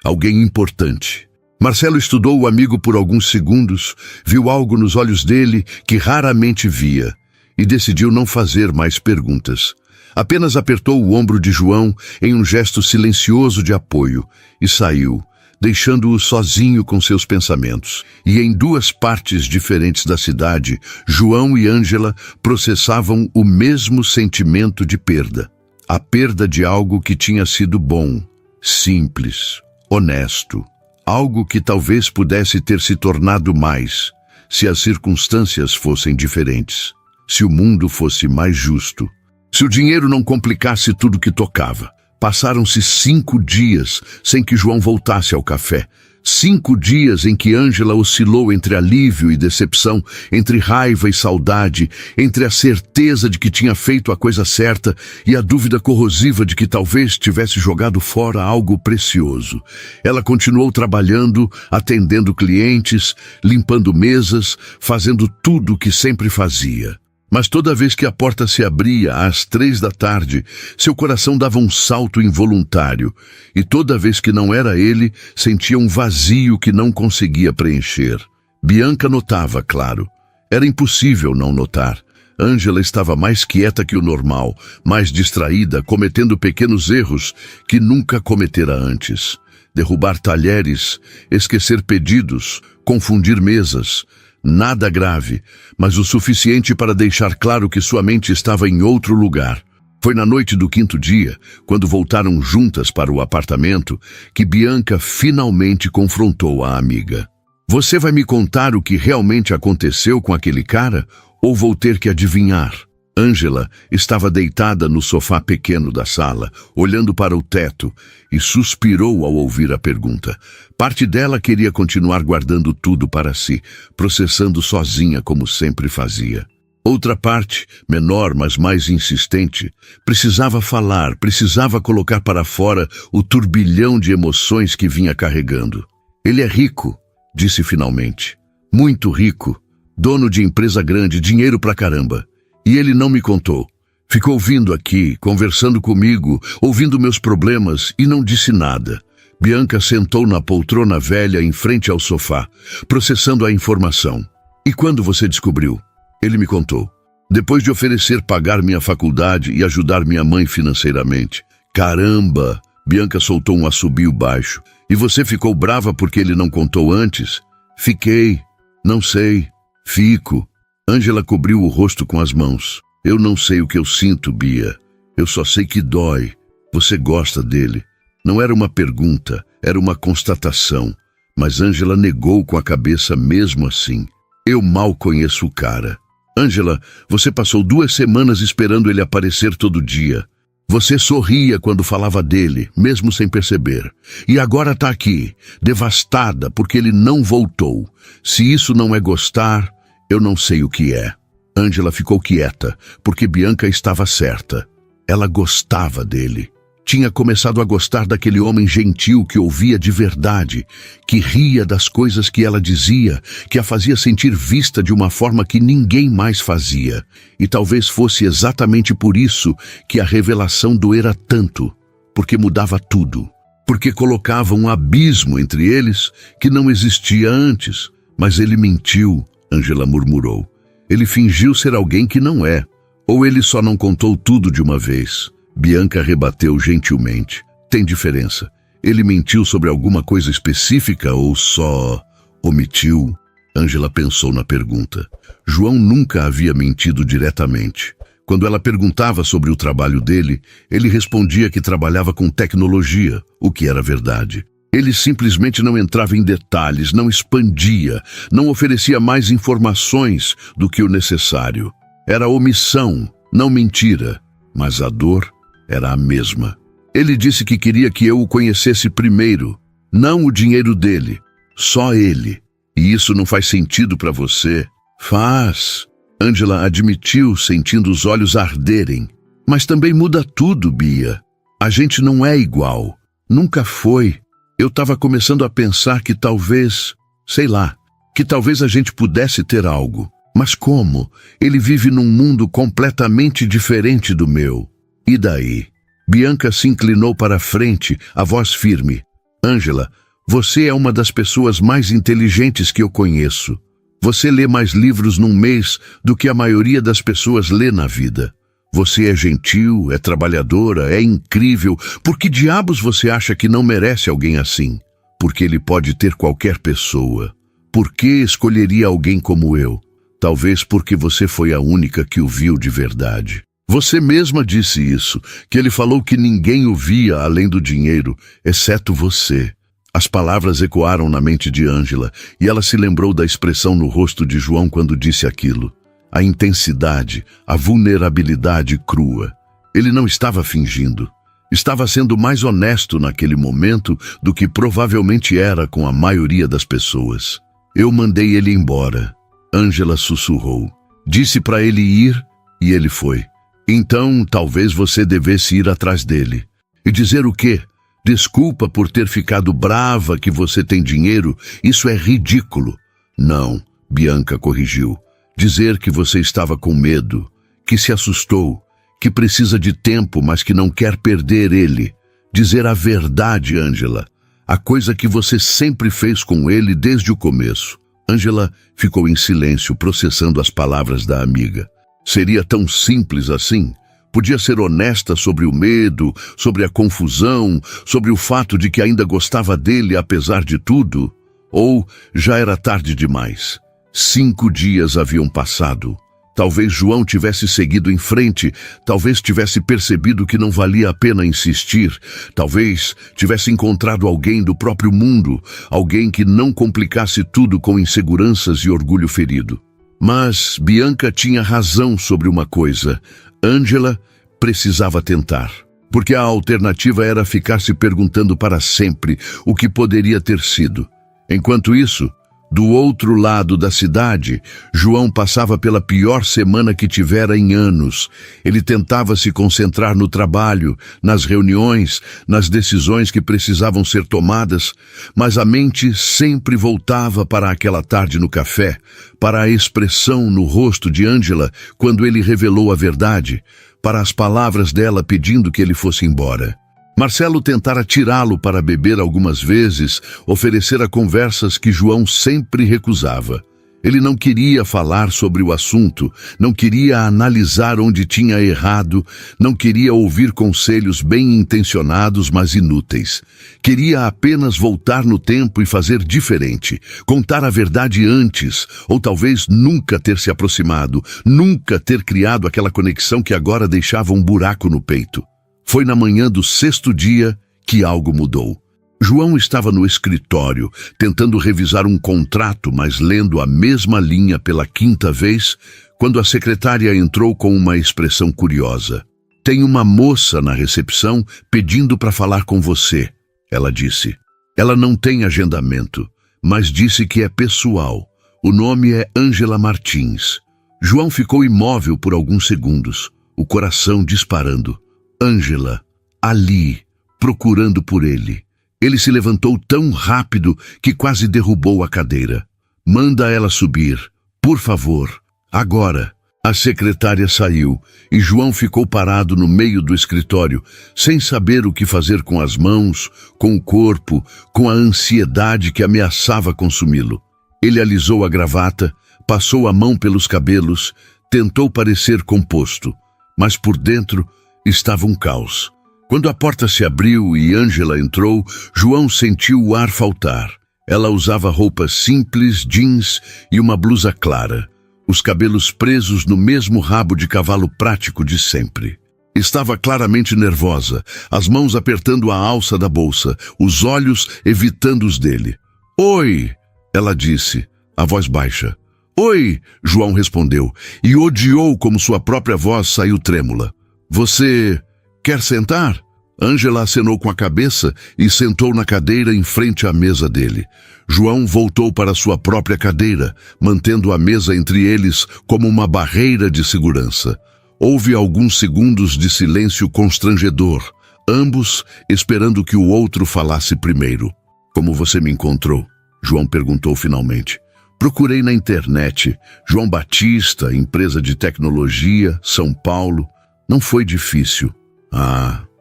alguém importante. Marcelo estudou o amigo por alguns segundos, viu algo nos olhos dele que raramente via e decidiu não fazer mais perguntas. Apenas apertou o ombro de João em um gesto silencioso de apoio e saiu, deixando-o sozinho com seus pensamentos. E em duas partes diferentes da cidade, João e Ângela processavam o mesmo sentimento de perda. A perda de algo que tinha sido bom, simples, honesto. Algo que talvez pudesse ter se tornado mais, se as circunstâncias fossem diferentes, se o mundo fosse mais justo, se o dinheiro não complicasse tudo que tocava. Passaram-se 5 dias sem que João voltasse ao café. 5 dias em que Ângela oscilou entre alívio e decepção, entre raiva e saudade, entre a certeza de que tinha feito a coisa certa e a dúvida corrosiva de que talvez tivesse jogado fora algo precioso. Ela continuou trabalhando, atendendo clientes, limpando mesas, fazendo tudo o que sempre fazia. Mas toda vez que a porta se abria às 3 da tarde, seu coração dava um salto involuntário, e toda vez que não era ele, sentia um vazio que não conseguia preencher. Bianca notava, claro. Era impossível não notar. Ângela estava mais quieta que o normal, mais distraída, cometendo pequenos erros que nunca cometera antes. Derrubar talheres, esquecer pedidos, confundir mesas. Nada grave, mas o suficiente para deixar claro que sua mente estava em outro lugar. Foi na noite do 5º dia, quando voltaram juntas para o apartamento, que Bianca finalmente confrontou a amiga. Você vai me contar o que realmente aconteceu com aquele cara, ou vou ter que adivinhar? Ângela estava deitada no sofá pequeno da sala, olhando para o teto, e suspirou ao ouvir a pergunta. Parte dela queria continuar guardando tudo para si, processando sozinha como sempre fazia. Outra parte, menor mas mais insistente, precisava falar, precisava colocar para fora o turbilhão de emoções que vinha carregando. Ele é rico, disse finalmente. Muito rico, dono de empresa grande, dinheiro pra caramba. E ele não me contou. Ficou vindo aqui, conversando comigo, ouvindo meus problemas e não disse nada. Bianca sentou na poltrona velha em frente ao sofá, processando a informação. E quando você descobriu? Ele me contou. Depois de oferecer pagar minha faculdade e ajudar minha mãe financeiramente. Caramba! Bianca soltou um assobio baixo. E você ficou brava porque ele não contou antes? Fiquei. Não sei. Fico. Ângela cobriu o rosto com as mãos. Eu não sei o que eu sinto, Bia. Eu só sei que dói. Você gosta dele. Não era uma pergunta, era uma constatação. Mas Ângela negou com a cabeça mesmo assim. Eu mal conheço o cara. Ângela, você passou 2 semanas esperando ele aparecer todo dia. Você sorria quando falava dele, mesmo sem perceber. E agora tá aqui, devastada porque ele não voltou. Se isso não é gostar, eu não sei o que é. Ângela ficou quieta, porque Bianca estava certa. Ela gostava dele. Tinha começado a gostar daquele homem gentil que ouvia de verdade, que ria das coisas que ela dizia, que a fazia sentir vista de uma forma que ninguém mais fazia. E talvez fosse exatamente por isso que a revelação doera tanto, porque mudava tudo, porque colocava um abismo entre eles que não existia antes. Mas ele mentiu, Ângela murmurou. Ele fingiu ser alguém que não é, Ou ele só não contou tudo de uma vez? Bianca rebateu gentilmente. Tem diferença. Ele mentiu sobre alguma coisa específica ou só omitiu? Ângela pensou na pergunta. João nunca havia mentido diretamente. Quando ela perguntava sobre o trabalho dele, ele respondia que trabalhava com tecnologia, o que era verdade. Ele simplesmente não entrava em detalhes, não expandia, não oferecia mais informações do que o necessário. Era omissão, não mentira, mas a dor era a mesma. Ele disse que queria que eu o conhecesse primeiro, não o dinheiro dele, só ele. E isso não faz sentido para você? Faz. Ângela admitiu, sentindo os olhos arderem. Mas também muda tudo, Bia. A gente não é igual. Nunca foi. Eu estava começando a pensar que talvez, sei lá, que talvez a gente pudesse ter algo. Mas como? Ele vive num mundo completamente diferente do meu. E daí? Bianca se inclinou para a frente, a voz firme. Ângela, você é uma das pessoas mais inteligentes que eu conheço. Você lê mais livros num mês do que a maioria das pessoas lê na vida. Você é gentil, é trabalhadora, é incrível. Por que diabos você acha que não merece alguém assim? Porque ele pode ter qualquer pessoa. Por que escolheria alguém como eu? Talvez porque você foi a única que o viu de verdade. Você mesma disse isso, que ele falou que ninguém o via além do dinheiro, exceto você. As palavras ecoaram na mente de Ângela e ela se lembrou da expressão no rosto de João quando disse aquilo. A intensidade, a vulnerabilidade crua. Ele não estava fingindo. Estava sendo mais honesto naquele momento do que provavelmente era com a maioria das pessoas. Eu mandei ele embora. Ângela sussurrou. Disse para ele ir e ele foi. Então, talvez você devesse ir atrás dele. E dizer o quê? Desculpa por ter ficado brava que você tem dinheiro, isso é ridículo. Não, Bianca corrigiu. Dizer que você estava com medo, que se assustou, que precisa de tempo, mas que não quer perder ele. Dizer a verdade, Ângela. A coisa que você sempre fez com ele desde o começo. Ângela ficou em silêncio, processando as palavras da amiga. Seria tão simples assim? Podia ser honesta sobre o medo, sobre a confusão, sobre o fato de que ainda gostava dele apesar de tudo? Ou já era tarde demais? 5 dias haviam passado. Talvez João tivesse seguido em frente, talvez tivesse percebido que não valia a pena insistir, talvez tivesse encontrado alguém do próprio mundo, alguém que não complicasse tudo com inseguranças e orgulho ferido. Mas Bianca tinha razão sobre uma coisa. Ângela precisava tentar, porque a alternativa era ficar se perguntando para sempre o que poderia ter sido. Enquanto isso, do outro lado da cidade, João passava pela pior semana que tivera em anos. Ele tentava se concentrar no trabalho, nas reuniões, nas decisões que precisavam ser tomadas, mas a mente sempre voltava para aquela tarde no café, para a expressão no rosto de Ângela quando ele revelou a verdade, para as palavras dela pedindo que ele fosse embora. Marcelo tentara tirá-lo para beber algumas vezes, oferecera conversas que João sempre recusava. Ele não queria falar sobre o assunto, não queria analisar onde tinha errado, não queria ouvir conselhos bem intencionados, mas inúteis. Queria apenas voltar no tempo e fazer diferente, contar a verdade antes, ou talvez nunca ter se aproximado, nunca ter criado aquela conexão que agora deixava um buraco no peito. Foi na manhã do 6º dia que algo mudou. João estava no escritório, tentando revisar um contrato, mas lendo a mesma linha pela 5ª vez, quando a secretária entrou com uma expressão curiosa. Tem uma moça na recepção pedindo para falar com você, ela disse. Ela não tem agendamento, mas disse que é pessoal. O nome é Ângela Martins. João ficou imóvel por alguns segundos, o coração disparando. Ângela, ali, procurando por ele. Ele se levantou tão rápido que quase derrubou a cadeira. Manda ela subir, por favor, agora. A secretária saiu e João ficou parado no meio do escritório, sem saber o que fazer com as mãos, com o corpo, com a ansiedade que ameaçava consumi-lo. Ele alisou a gravata, passou a mão pelos cabelos, Tentou parecer composto, mas por dentro estava um caos. Quando a porta se abriu e Ângela entrou, João sentiu o ar faltar. Ela usava roupas simples, jeans e uma blusa clara, os cabelos presos no mesmo rabo de cavalo prático de sempre. Estava claramente nervosa, as mãos apertando a alça da bolsa, os olhos evitando os dele. "Oi!" ela disse, a voz baixa. "Oi!" João respondeu, e odiou como sua própria voz saiu trêmula. "Você quer sentar?" Ângela acenou com a cabeça e sentou na cadeira em frente à mesa dele. João voltou para sua própria cadeira, mantendo a mesa entre eles como uma barreira de segurança. Houve alguns segundos de silêncio constrangedor, ambos esperando que o outro falasse primeiro. "Como você me encontrou?" João perguntou finalmente. "Procurei na internet. João Batista, empresa de tecnologia, São Paulo. Não foi difícil."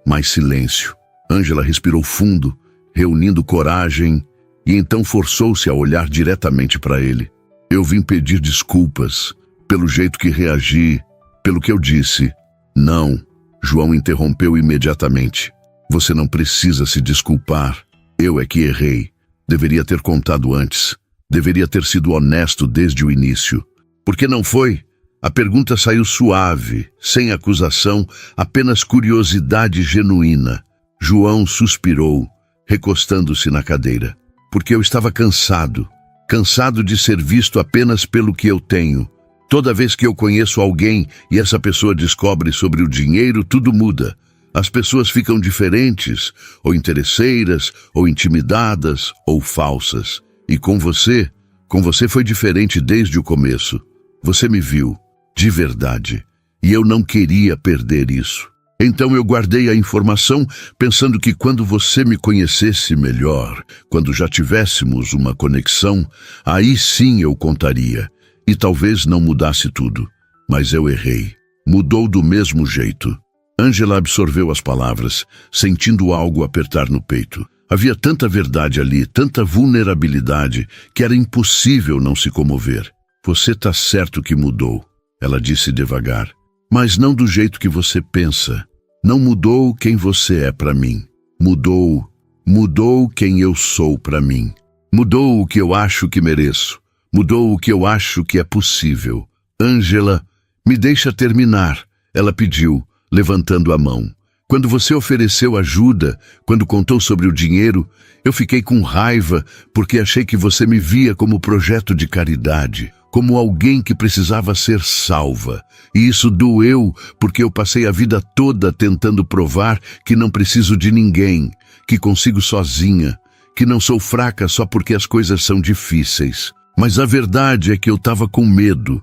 Mais silêncio. Ângela respirou fundo, reunindo coragem, e então forçou-se a olhar diretamente para ele. "Eu vim pedir desculpas pelo jeito que reagi, pelo que eu disse." "Não," João interrompeu imediatamente. "Você não precisa se desculpar. Eu é que errei. Deveria ter contado antes. Deveria ter sido honesto desde o início." "Por que não foi?" A pergunta saiu suave, sem acusação, apenas curiosidade genuína. João suspirou, recostando-se na cadeira. "Porque eu estava cansado de ser visto apenas pelo que eu tenho. Toda vez que eu conheço alguém e essa pessoa descobre sobre o dinheiro, tudo muda. As pessoas ficam diferentes, ou interesseiras, ou intimidadas, ou falsas. E com você foi diferente desde o começo. Você me viu, de verdade, e eu não queria perder isso. Então eu guardei a informação pensando que quando você me conhecesse melhor, quando já tivéssemos uma conexão, aí sim eu contaria. E talvez não mudasse tudo, mas eu errei. Mudou do mesmo jeito." Ângela absorveu as palavras, sentindo algo apertar no peito. Havia tanta verdade ali, tanta vulnerabilidade, que era impossível não se comover. "Você tá certo que mudou," ela disse devagar. "Mas não do jeito que você pensa. Não mudou quem você é para mim. Mudou quem eu sou para mim. Mudou o que eu acho que mereço. Mudou o que eu acho que é possível." "Ângela, me deixa terminar," ela pediu, levantando a mão. "Quando você ofereceu ajuda, quando contou sobre o dinheiro, eu fiquei com raiva porque achei que você me via como projeto de caridade, como alguém que precisava ser salva. E isso doeu porque eu passei a vida toda tentando provar que não preciso de ninguém, que consigo sozinha, que não sou fraca só porque as coisas são difíceis. Mas a verdade é que eu estava com medo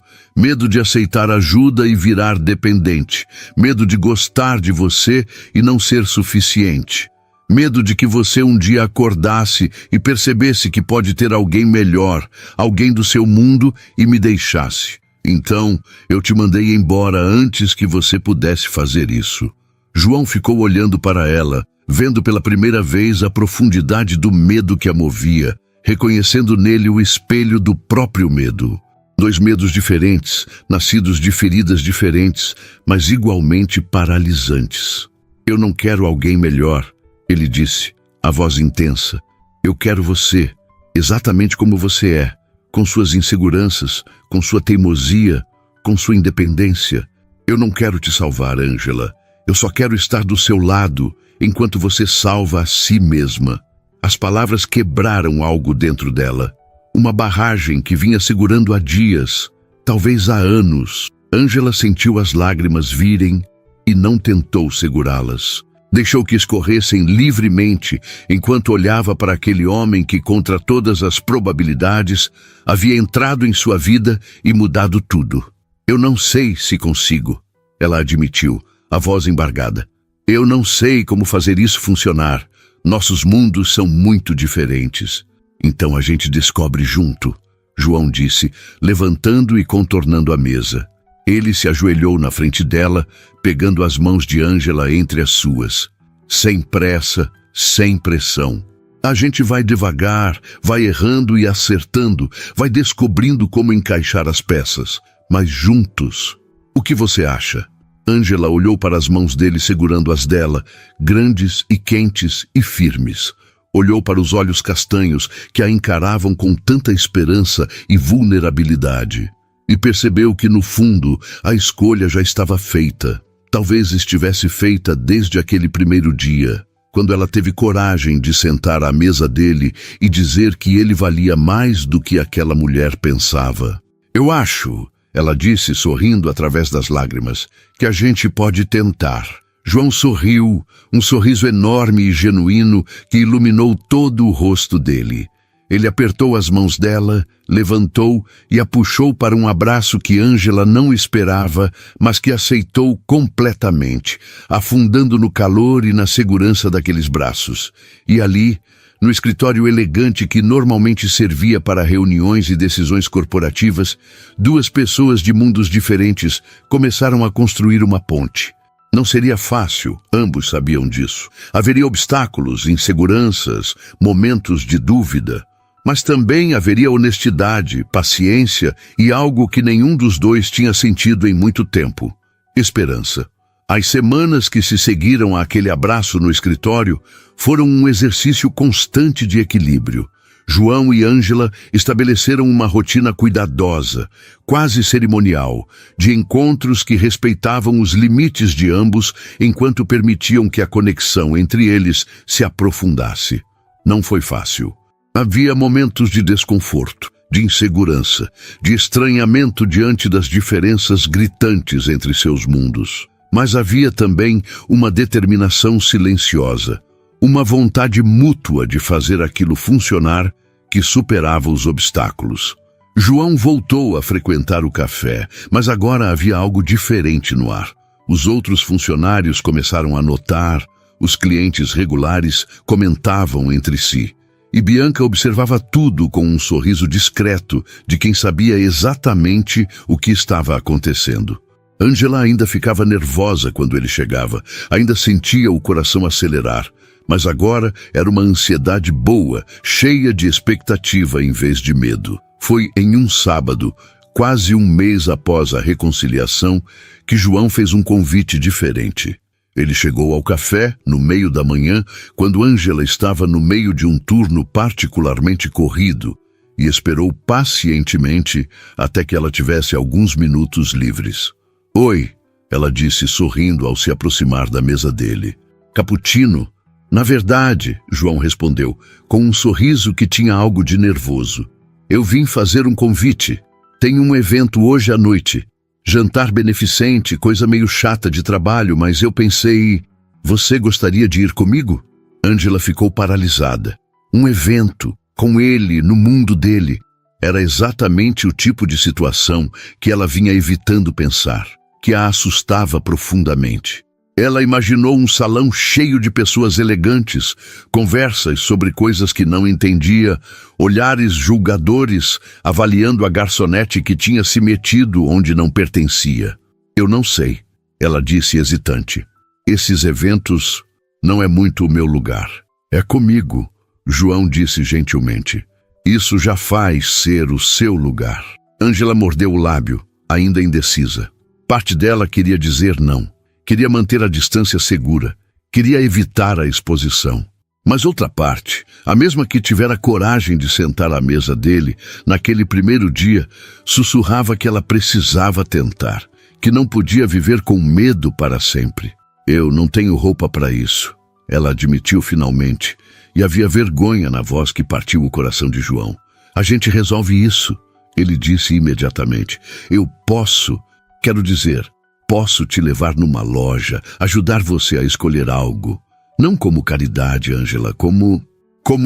de aceitar ajuda e virar dependente, medo de gostar de você e não ser suficiente, medo de que você um dia acordasse e percebesse que pode ter alguém melhor, alguém do seu mundo e me deixasse. Então, eu te mandei embora antes que você pudesse fazer isso." João ficou olhando para ela, vendo pela primeira vez a profundidade do medo que a movia, reconhecendo nele o espelho do próprio medo. Dois medos diferentes, nascidos de feridas diferentes, mas igualmente paralisantes. "Eu não quero alguém melhor," ele disse, a voz intensa. "Eu quero você, exatamente como você é, com suas inseguranças, com sua teimosia, com sua independência. Eu não quero te salvar, Ângela. Eu só quero estar do seu lado enquanto você salva a si mesma." As palavras quebraram algo dentro dela. Uma barragem que vinha segurando há dias, talvez há anos. Ângela sentiu as lágrimas virem e não tentou segurá-las. Deixou que escorressem livremente enquanto olhava para aquele homem que, contra todas as probabilidades, havia entrado em sua vida e mudado tudo. "Eu não sei se consigo," ela admitiu, a voz embargada. "Eu não sei como fazer isso funcionar. Nossos mundos são muito diferentes." "Então a gente descobre junto," João disse, levantando e contornando a mesa. Ele se ajoelhou na frente dela, pegando as mãos de Ângela entre as suas. Sem pressa, sem pressão. "A gente vai devagar, vai errando e acertando, vai descobrindo como encaixar as peças. Mas juntos O que você acha? Ângela olhou para as mãos dele segurando as dela, grandes e quentes e firmes. Olhou para os olhos castanhos que a encaravam com tanta esperança e vulnerabilidade. E percebeu que, no fundo, a escolha já estava feita. Talvez estivesse feita desde aquele primeiro dia, quando ela teve coragem de sentar à mesa dele e dizer que ele valia mais do que aquela mulher pensava. Eu acho, ela disse sorrindo através das lágrimas, que a gente pode tentar. João sorriu, um sorriso enorme e genuíno que iluminou todo o rosto dele. Ele apertou as mãos dela, levantou e a puxou para um abraço que Ângela não esperava, mas que aceitou completamente, afundando no calor e na segurança daqueles braços. E ali, no escritório elegante que normalmente servia para reuniões e decisões corporativas, duas pessoas de mundos diferentes começaram a construir uma ponte. Não seria fácil, ambos sabiam disso. Haveria obstáculos, inseguranças, momentos de dúvida. Mas também haveria honestidade, paciência e algo que nenhum dos dois tinha sentido em muito tempo: esperança. As semanas que se seguiram àquele abraço no escritório foram um exercício constante de equilíbrio. João e Ângela estabeleceram uma rotina cuidadosa, quase cerimonial, de encontros que respeitavam os limites de ambos enquanto permitiam que a conexão entre eles se aprofundasse. Não foi fácil. Havia momentos de desconforto, de insegurança, de estranhamento diante das diferenças gritantes entre seus mundos. Mas havia também uma determinação silenciosa, uma vontade mútua de fazer aquilo funcionar que superava os obstáculos. João voltou a frequentar o café, mas agora havia algo diferente no ar. Os outros funcionários começaram a notar, os clientes regulares comentavam entre si. E Bianca observava tudo com um sorriso discreto de quem sabia exatamente o que estava acontecendo. Ângela ainda ficava nervosa quando ele chegava, ainda sentia o coração acelerar, mas agora era uma ansiedade boa, cheia de expectativa em vez de medo. Foi em um sábado, quase um mês após a reconciliação, que João fez um convite diferente. Ele chegou ao café, no meio da manhã, quando Ângela estava no meio de um turno particularmente corrido, e esperou pacientemente até que ela tivesse alguns minutos livres. Oi, ela disse sorrindo ao se aproximar da mesa dele. Cappuccino? Na verdade, João respondeu, com um sorriso que tinha algo de nervoso. Eu vim fazer um convite. Tenho um evento hoje à noite. Jantar beneficente, coisa meio chata de trabalho, mas eu pensei... Você gostaria de ir comigo? Ângela ficou paralisada. Um evento, com ele, no mundo dele. Era exatamente o tipo de situação que ela vinha evitando pensar, que a assustava profundamente. Ela imaginou um salão cheio de pessoas elegantes, conversas sobre coisas que não entendia, olhares julgadores avaliando a garçonete que tinha se metido onde não pertencia. Eu não sei, ela disse hesitante. Esses eventos não é muito o meu lugar. É comigo, João disse gentilmente. Isso já faz ser o seu lugar. Ângela mordeu o lábio, ainda indecisa. Parte dela queria dizer não. Queria manter a distância segura, queria evitar a exposição. Mas outra parte, a mesma que tivera coragem de sentar à mesa dele, naquele primeiro dia, sussurrava que ela precisava tentar, que não podia viver com medo para sempre. Eu não tenho roupa para isso, ela admitiu finalmente, e havia vergonha na voz que partiu o coração de João. A gente resolve isso, ele disse imediatamente. Eu posso, quero dizer... Posso te levar numa loja, ajudar você a escolher algo. Não como caridade, Ângela, como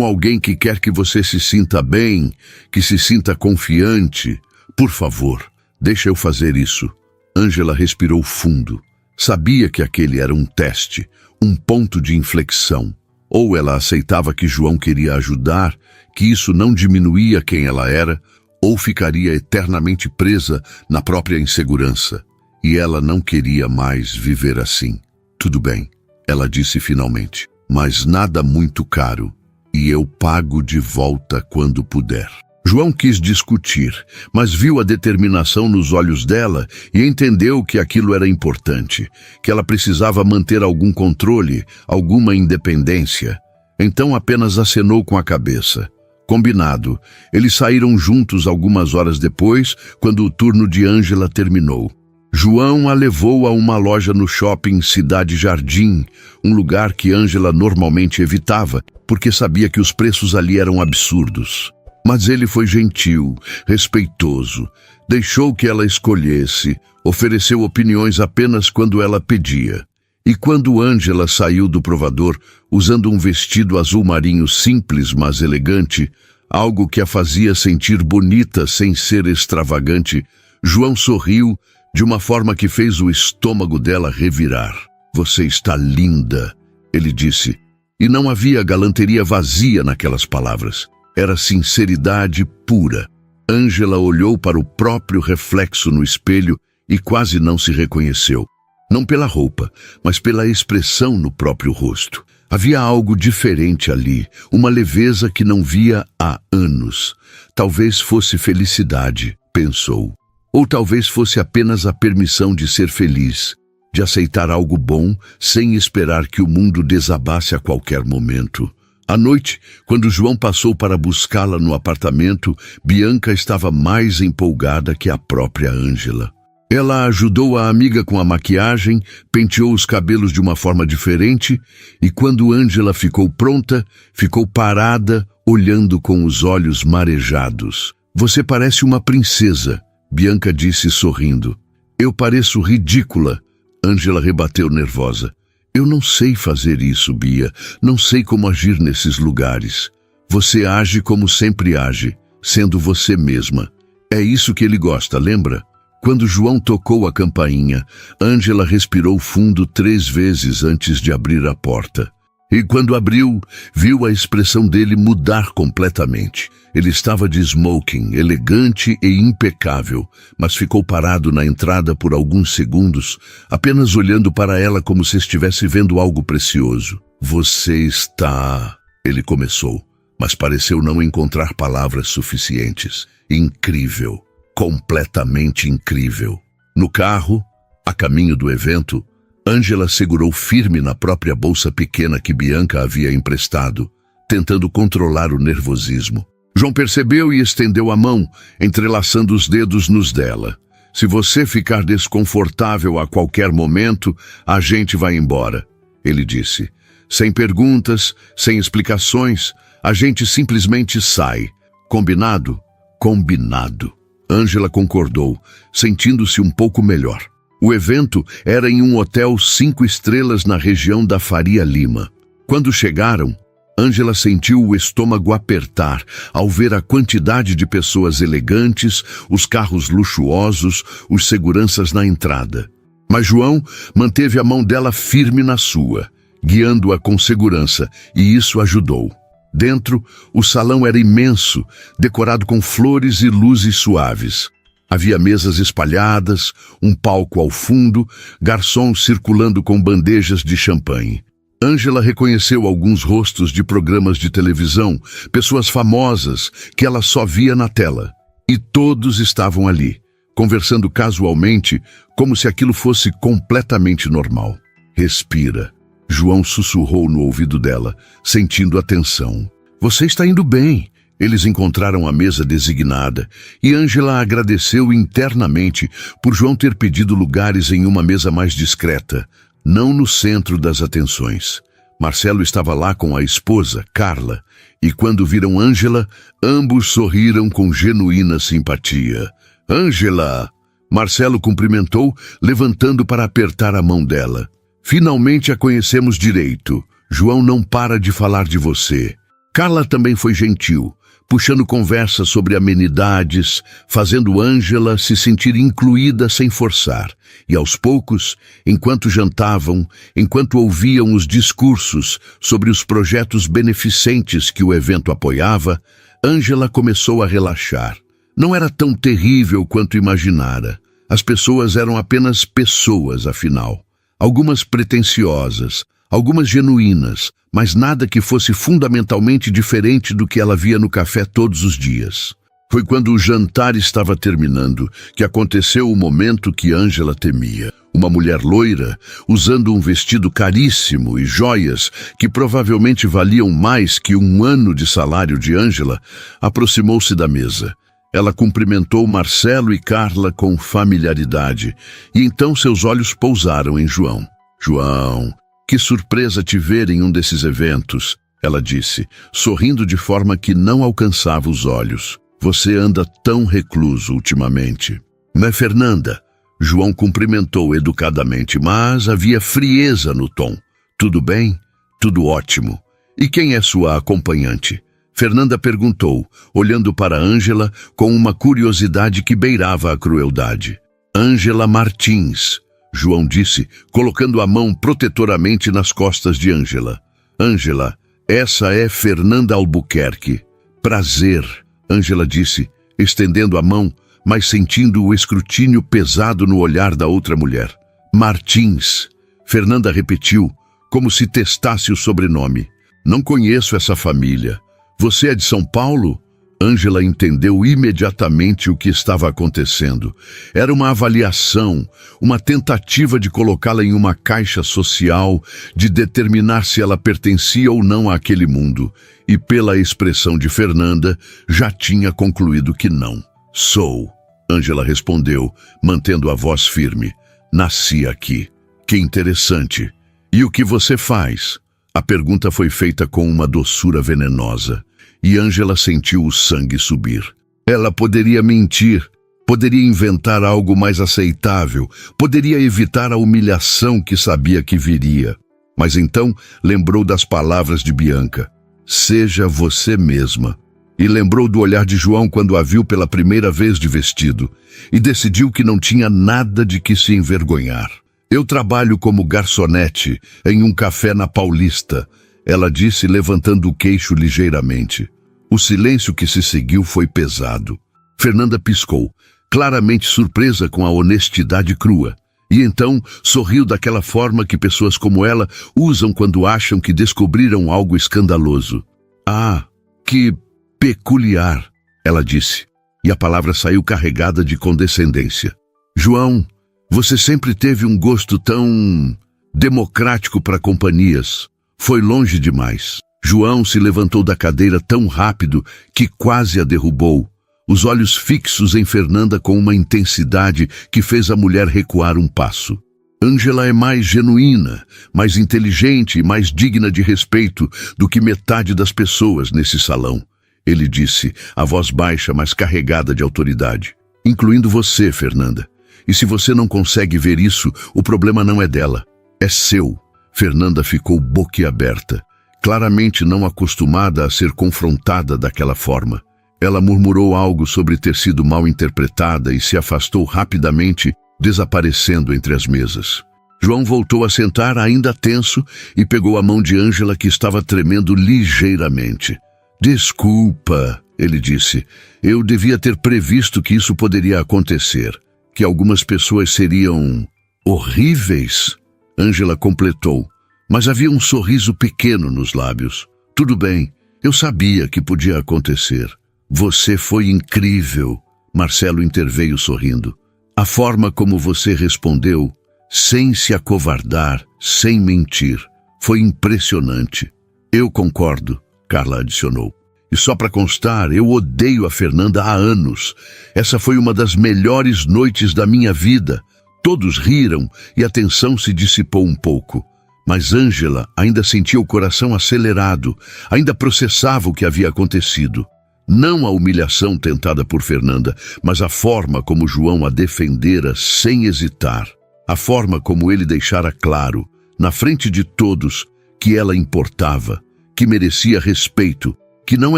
alguém que quer que você se sinta bem, que se sinta confiante. Por favor, deixa eu fazer isso. Ângela respirou fundo. Sabia que aquele era um teste, um ponto de inflexão. Ou ela aceitava que João queria ajudar, que isso não diminuía quem ela era, ou ficaria eternamente presa na própria insegurança. E ela não queria mais viver assim. Tudo bem, ela disse finalmente, mas nada muito caro, e eu pago de volta quando puder. João quis discutir, mas viu a determinação nos olhos dela e entendeu que aquilo era importante, que ela precisava manter algum controle, alguma independência. Então apenas acenou com a cabeça. Combinado, eles saíram juntos algumas horas depois, quando o turno de Ângela terminou. João a levou a uma loja no shopping Cidade Jardim, um lugar que Ângela normalmente evitava, porque sabia que os preços ali eram absurdos. Mas ele foi gentil, respeitoso, deixou que ela escolhesse, ofereceu opiniões apenas quando ela pedia. E quando Ângela saiu do provador, usando um vestido azul marinho simples, mas elegante, algo que a fazia sentir bonita sem ser extravagante, João sorriu de uma forma que fez o estômago dela revirar. "Você está linda", ele disse. E não havia galanteria vazia naquelas palavras. Era sinceridade pura. Ângela olhou para o próprio reflexo no espelho e quase não se reconheceu. Não pela roupa, mas pela expressão no próprio rosto. Havia algo diferente ali, uma leveza que não via há anos. Talvez fosse felicidade, pensou. Ou talvez fosse apenas a permissão de ser feliz, de aceitar algo bom sem esperar que o mundo desabasse a qualquer momento. À noite, quando João passou para buscá-la no apartamento, Bianca estava mais empolgada que a própria Ângela. Ela ajudou a amiga com a maquiagem, penteou os cabelos de uma forma diferente e quando Ângela ficou pronta, ficou parada, olhando com os olhos marejados. "Você parece uma princesa", Bianca disse sorrindo. "Eu pareço ridícula", Ângela rebateu nervosa. "Eu não sei fazer isso, Bia. Não sei como agir nesses lugares. Você age como sempre age, sendo você mesma. É isso que ele gosta, lembra?" Quando João tocou a campainha, Ângela respirou fundo 3 vezes antes de abrir a porta. E quando abriu, viu a expressão dele mudar completamente. Ele estava de smoking, elegante e impecável, mas ficou parado na entrada por alguns segundos, apenas olhando para ela como se estivesse vendo algo precioso. "Você está..." ele começou, mas pareceu não encontrar palavras suficientes. "Incrível. Completamente incrível." No carro, a caminho do evento, Ângela segurou firme na própria bolsa pequena que Bianca havia emprestado, tentando controlar o nervosismo. João percebeu e estendeu a mão, entrelaçando os dedos nos dela. "Se você ficar desconfortável a qualquer momento, a gente vai embora", ele disse. "Sem perguntas, sem explicações, a gente simplesmente sai. Combinado?" "Combinado." Ângela concordou, sentindo-se um pouco melhor. O evento era em um hotel 5 estrelas na região da Faria Lima. Quando chegaram, Ângela sentiu o estômago apertar ao ver a quantidade de pessoas elegantes, os carros luxuosos, os seguranças na entrada. Mas João manteve a mão dela firme na sua, guiando-a com segurança, e isso ajudou. Dentro, o salão era imenso, decorado com flores e luzes suaves. Havia mesas espalhadas, um palco ao fundo, garçons circulando com bandejas de champanhe. Ângela reconheceu alguns rostos de programas de televisão, pessoas famosas que ela só via na tela. E todos estavam ali, conversando casualmente, como se aquilo fosse completamente normal. "Respira", João sussurrou no ouvido dela, sentindo a tensão. "Você está indo bem." Eles encontraram a mesa designada e Ângela agradeceu internamente por João ter pedido lugares em uma mesa mais discreta, não no centro das atenções. Marcelo estava lá com a esposa, Carla, e quando viram Ângela, ambos sorriram com genuína simpatia. "Ângela!" Marcelo cumprimentou, levantando para apertar a mão dela. "Finalmente a conhecemos direito. João não para de falar de você." Carla também foi gentil, puxando conversa sobre amenidades, fazendo Ângela se sentir incluída sem forçar. E aos poucos, enquanto jantavam, enquanto ouviam os discursos sobre os projetos beneficentes que o evento apoiava, Ângela começou a relaxar. Não era tão terrível quanto imaginara. As pessoas eram apenas pessoas, afinal. Algumas pretensiosas, algumas genuínas, mas nada que fosse fundamentalmente diferente do que ela via no café todos os dias. Foi quando o jantar estava terminando que aconteceu o momento que Ângela temia. Uma mulher loira, usando um vestido caríssimo e joias que provavelmente valiam mais que 1 ano de salário de Ângela, aproximou-se da mesa. Ela cumprimentou Marcelo e Carla com familiaridade, e então seus olhos pousaram em João. «João, que surpresa te ver em um desses eventos», ela disse, sorrindo de forma que não alcançava os olhos. «Você anda tão recluso ultimamente». «Não é Fernanda?» João cumprimentou educadamente, mas havia frieza no tom. «Tudo bem? Tudo ótimo. E quem é sua acompanhante?» Fernanda perguntou, olhando para Ângela com uma curiosidade que beirava a crueldade. «Ângela Martins», João disse, colocando a mão protetoramente nas costas de Ângela. «Ângela, essa é Fernanda Albuquerque. Prazer», Ângela disse, estendendo a mão, mas sentindo o escrutínio pesado no olhar da outra mulher. «Martins», Fernanda repetiu, como se testasse o sobrenome. «Não conheço essa família. Você é de São Paulo?» Ângela entendeu imediatamente o que estava acontecendo. Era uma avaliação, uma tentativa de colocá-la em uma caixa social, de determinar se ela pertencia ou não àquele mundo. E pela expressão de Fernanda, já tinha concluído que não. «Sou», Ângela respondeu, mantendo a voz firme. «Nasci aqui. Que interessante. E o que você faz?» A pergunta foi feita com uma doçura venenosa, e Ângela sentiu o sangue subir. Ela poderia mentir, poderia inventar algo mais aceitável, poderia evitar a humilhação que sabia que viria. Mas então lembrou das palavras de Bianca. «Seja você mesma». E lembrou do olhar de João quando a viu pela primeira vez de vestido, e decidiu que não tinha nada de que se envergonhar. «Eu trabalho como garçonete em um café na Paulista», ela disse, levantando o queixo ligeiramente. O silêncio que se seguiu foi pesado. Fernanda piscou, claramente surpresa com a honestidade crua, e então sorriu daquela forma que pessoas como ela usam quando acham que descobriram algo escandaloso. «Ah, que peculiar», ela disse, e a palavra saiu carregada de condescendência. «João, você sempre teve um gosto tão democrático para companhias. Foi longe demais». João se levantou da cadeira tão rápido que quase a derrubou, os olhos fixos em Fernanda com uma intensidade que fez a mulher recuar um passo. «Ângela é mais genuína, mais inteligente e mais digna de respeito do que metade das pessoas nesse salão», ele disse, a voz baixa, mas carregada de autoridade. «Incluindo você, Fernanda. E se você não consegue ver isso, o problema não é dela, é seu». Fernanda ficou boquiaberta, claramente não acostumada a ser confrontada daquela forma. Ela murmurou algo sobre ter sido mal interpretada e se afastou rapidamente, desaparecendo entre as mesas. João voltou a sentar, ainda tenso, e pegou a mão de Ângela, que estava tremendo ligeiramente. «Desculpa», ele disse, «eu devia ter previsto que isso poderia acontecer, que algumas pessoas seriam horríveis». Ângela completou, mas havia um sorriso pequeno nos lábios. «Tudo bem, eu sabia que podia acontecer». «Você foi incrível», Marcelo interveio sorrindo. «A forma como você respondeu, sem se acovardar, sem mentir, foi impressionante». «Eu concordo», Carla adicionou. «E só para constar, eu odeio a Fernanda há anos. Essa foi uma das melhores noites da minha vida». Todos riram e a tensão se dissipou um pouco. Mas Ângela ainda sentia o coração acelerado, ainda processava o que havia acontecido. Não a humilhação tentada por Fernanda, mas a forma como João a defendera sem hesitar. A forma como ele deixara claro, na frente de todos, que ela importava, que merecia respeito, que não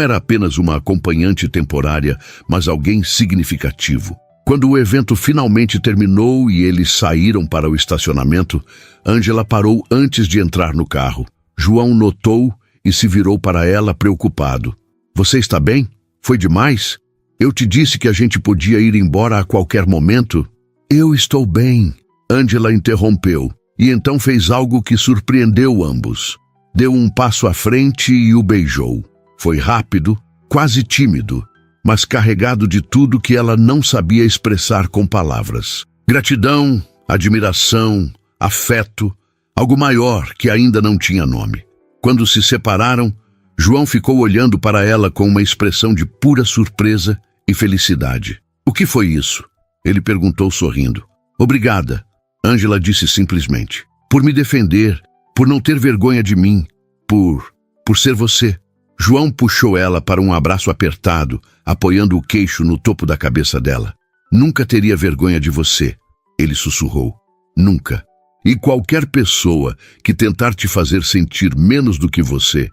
era apenas uma acompanhante temporária, mas alguém significativo. Quando o evento finalmente terminou e eles saíram para o estacionamento, Ângela parou antes de entrar no carro. João notou e se virou para ela preocupado. «Você está bem? Foi demais? Eu te disse que a gente podia ir embora a qualquer momento?» «Eu estou bem», Ângela interrompeu, e então fez algo que surpreendeu ambos. Deu um passo à frente e o beijou. Foi rápido, quase tímido, mas carregado de tudo que ela não sabia expressar com palavras. Gratidão, admiração, afeto, algo maior que ainda não tinha nome. Quando se separaram, João ficou olhando para ela com uma expressão de pura surpresa e felicidade. "O que foi isso?" ele perguntou sorrindo. "Obrigada", Ângela disse simplesmente. "Por me defender, por não ter vergonha de mim, por ser você." João puxou ela para um abraço apertado, apoiando o queixo no topo da cabeça dela. "Nunca teria vergonha de você", ele sussurrou. "Nunca. E qualquer pessoa que tentar te fazer sentir menos do que você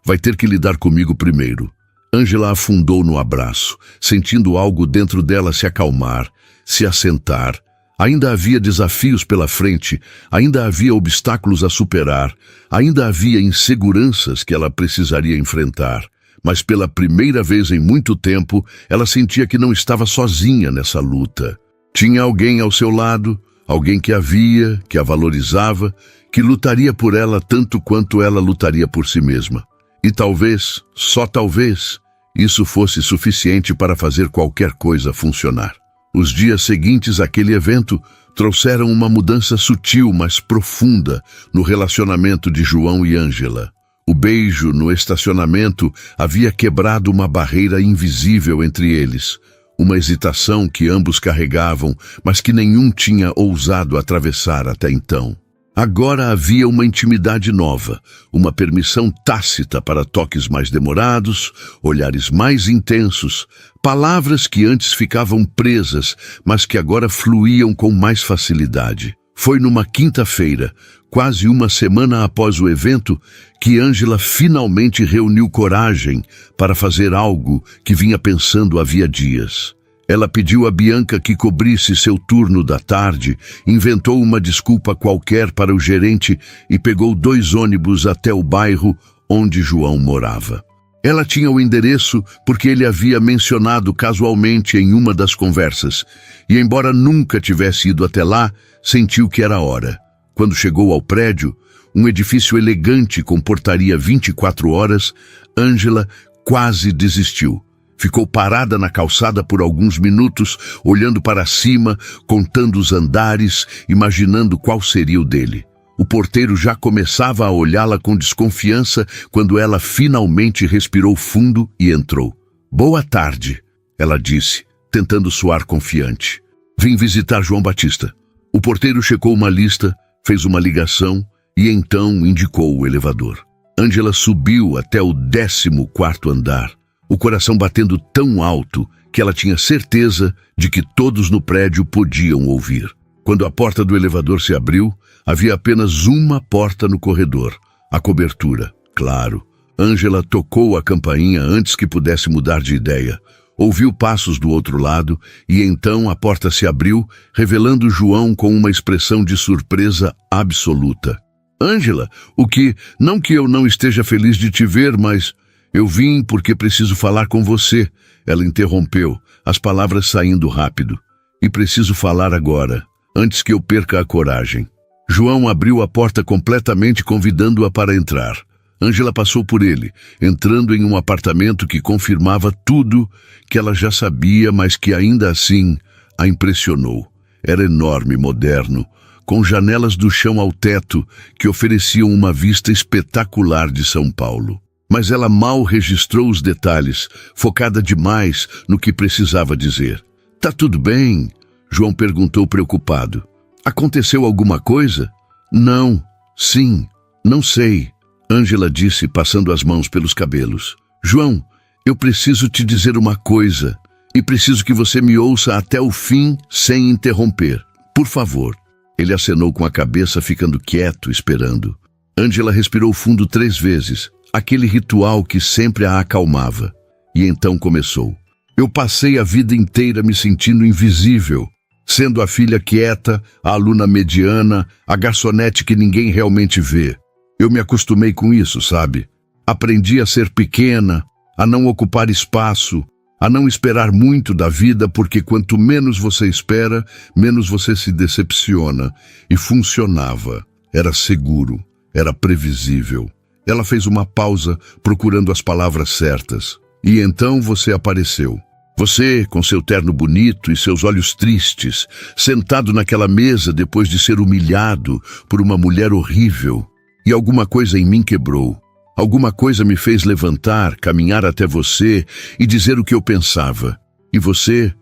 vai ter que lidar comigo primeiro." Ângela afundou no abraço, sentindo algo dentro dela se acalmar, se assentar. Ainda havia desafios pela frente, ainda havia obstáculos a superar, ainda havia inseguranças que ela precisaria enfrentar. Mas pela primeira vez em muito tempo, ela sentia que não estava sozinha nessa luta. Tinha alguém ao seu lado, alguém que a via, que a valorizava, que lutaria por ela tanto quanto ela lutaria por si mesma. E talvez, só talvez, isso fosse suficiente para fazer qualquer coisa funcionar. Os dias seguintes àquele evento trouxeram uma mudança sutil, mas profunda, no relacionamento de João e Ângela. O beijo no estacionamento havia quebrado uma barreira invisível entre eles, uma hesitação que ambos carregavam, mas que nenhum tinha ousado atravessar até então. Agora havia uma intimidade nova, uma permissão tácita para toques mais demorados, olhares mais intensos, palavras que antes ficavam presas, mas que agora fluíam com mais facilidade. Foi numa quinta-feira, quase uma semana após o evento, que Ângela finalmente reuniu coragem para fazer algo que vinha pensando havia dias. Ela pediu a Bianca que cobrisse seu turno da tarde, inventou uma desculpa qualquer para o gerente e pegou 2 ônibus até o bairro onde João morava. Ela tinha o endereço porque ele havia mencionado casualmente em uma das conversas, e embora nunca tivesse ido até lá, sentiu que era hora. Quando chegou ao prédio, um edifício elegante com portaria 24 horas, Ângela quase desistiu. Ficou parada na calçada por alguns minutos, olhando para cima, contando os andares, imaginando qual seria o dele. O porteiro já começava a olhá-la com desconfiança quando ela finalmente respirou fundo e entrou. "Boa tarde", ela disse, tentando soar confiante. "Vim visitar João Batista." O porteiro checou uma lista, fez uma ligação e então indicou o elevador. Ângela subiu até o 14º andar. O coração batendo tão alto que ela tinha certeza de que todos no prédio podiam ouvir. Quando a porta do elevador se abriu, havia apenas uma porta no corredor, a cobertura, claro. Ângela tocou a campainha antes que pudesse mudar de ideia. Ouviu passos do outro lado e então a porta se abriu, revelando João com uma expressão de surpresa absoluta. "Ângela, não que eu não esteja feliz de te ver, mas... Eu vim porque preciso falar com você", ela interrompeu, as palavras saindo rápido. "E preciso falar agora, antes que eu perca a coragem." João abriu a porta completamente, convidando-a para entrar. Ângela passou por ele, entrando em um apartamento que confirmava tudo que ela já sabia, mas que ainda assim a impressionou. Era enorme, moderno, com janelas do chão ao teto que ofereciam uma vista espetacular de São Paulo. Mas ela mal registrou os detalhes, focada demais no que precisava dizer. "Tá tudo bem?" João perguntou preocupado. "Aconteceu alguma coisa?" "Não, sim, não sei", Ângela disse, passando as mãos pelos cabelos. "João, eu preciso te dizer uma coisa, e preciso que você me ouça até o fim sem interromper. Por favor." Ele acenou com a cabeça, ficando quieto, esperando. Ângela respirou fundo 3 vezes. Aquele ritual que sempre a acalmava. E então começou. "Eu passei a vida inteira me sentindo invisível, sendo a filha quieta, a aluna mediana, a garçonete que ninguém realmente vê. Eu me acostumei com isso, sabe? Aprendi a ser pequena, a não ocupar espaço, a não esperar muito da vida, porque quanto menos você espera, menos você se decepciona. E funcionava. Era seguro, era previsível." Ela fez uma pausa, procurando as palavras certas. E então você apareceu. Você, com seu terno bonito e seus olhos tristes, sentado naquela mesa depois de ser humilhado por uma mulher horrível. E alguma coisa em mim quebrou. Alguma coisa me fez levantar, caminhar até você e dizer o que eu pensava. E você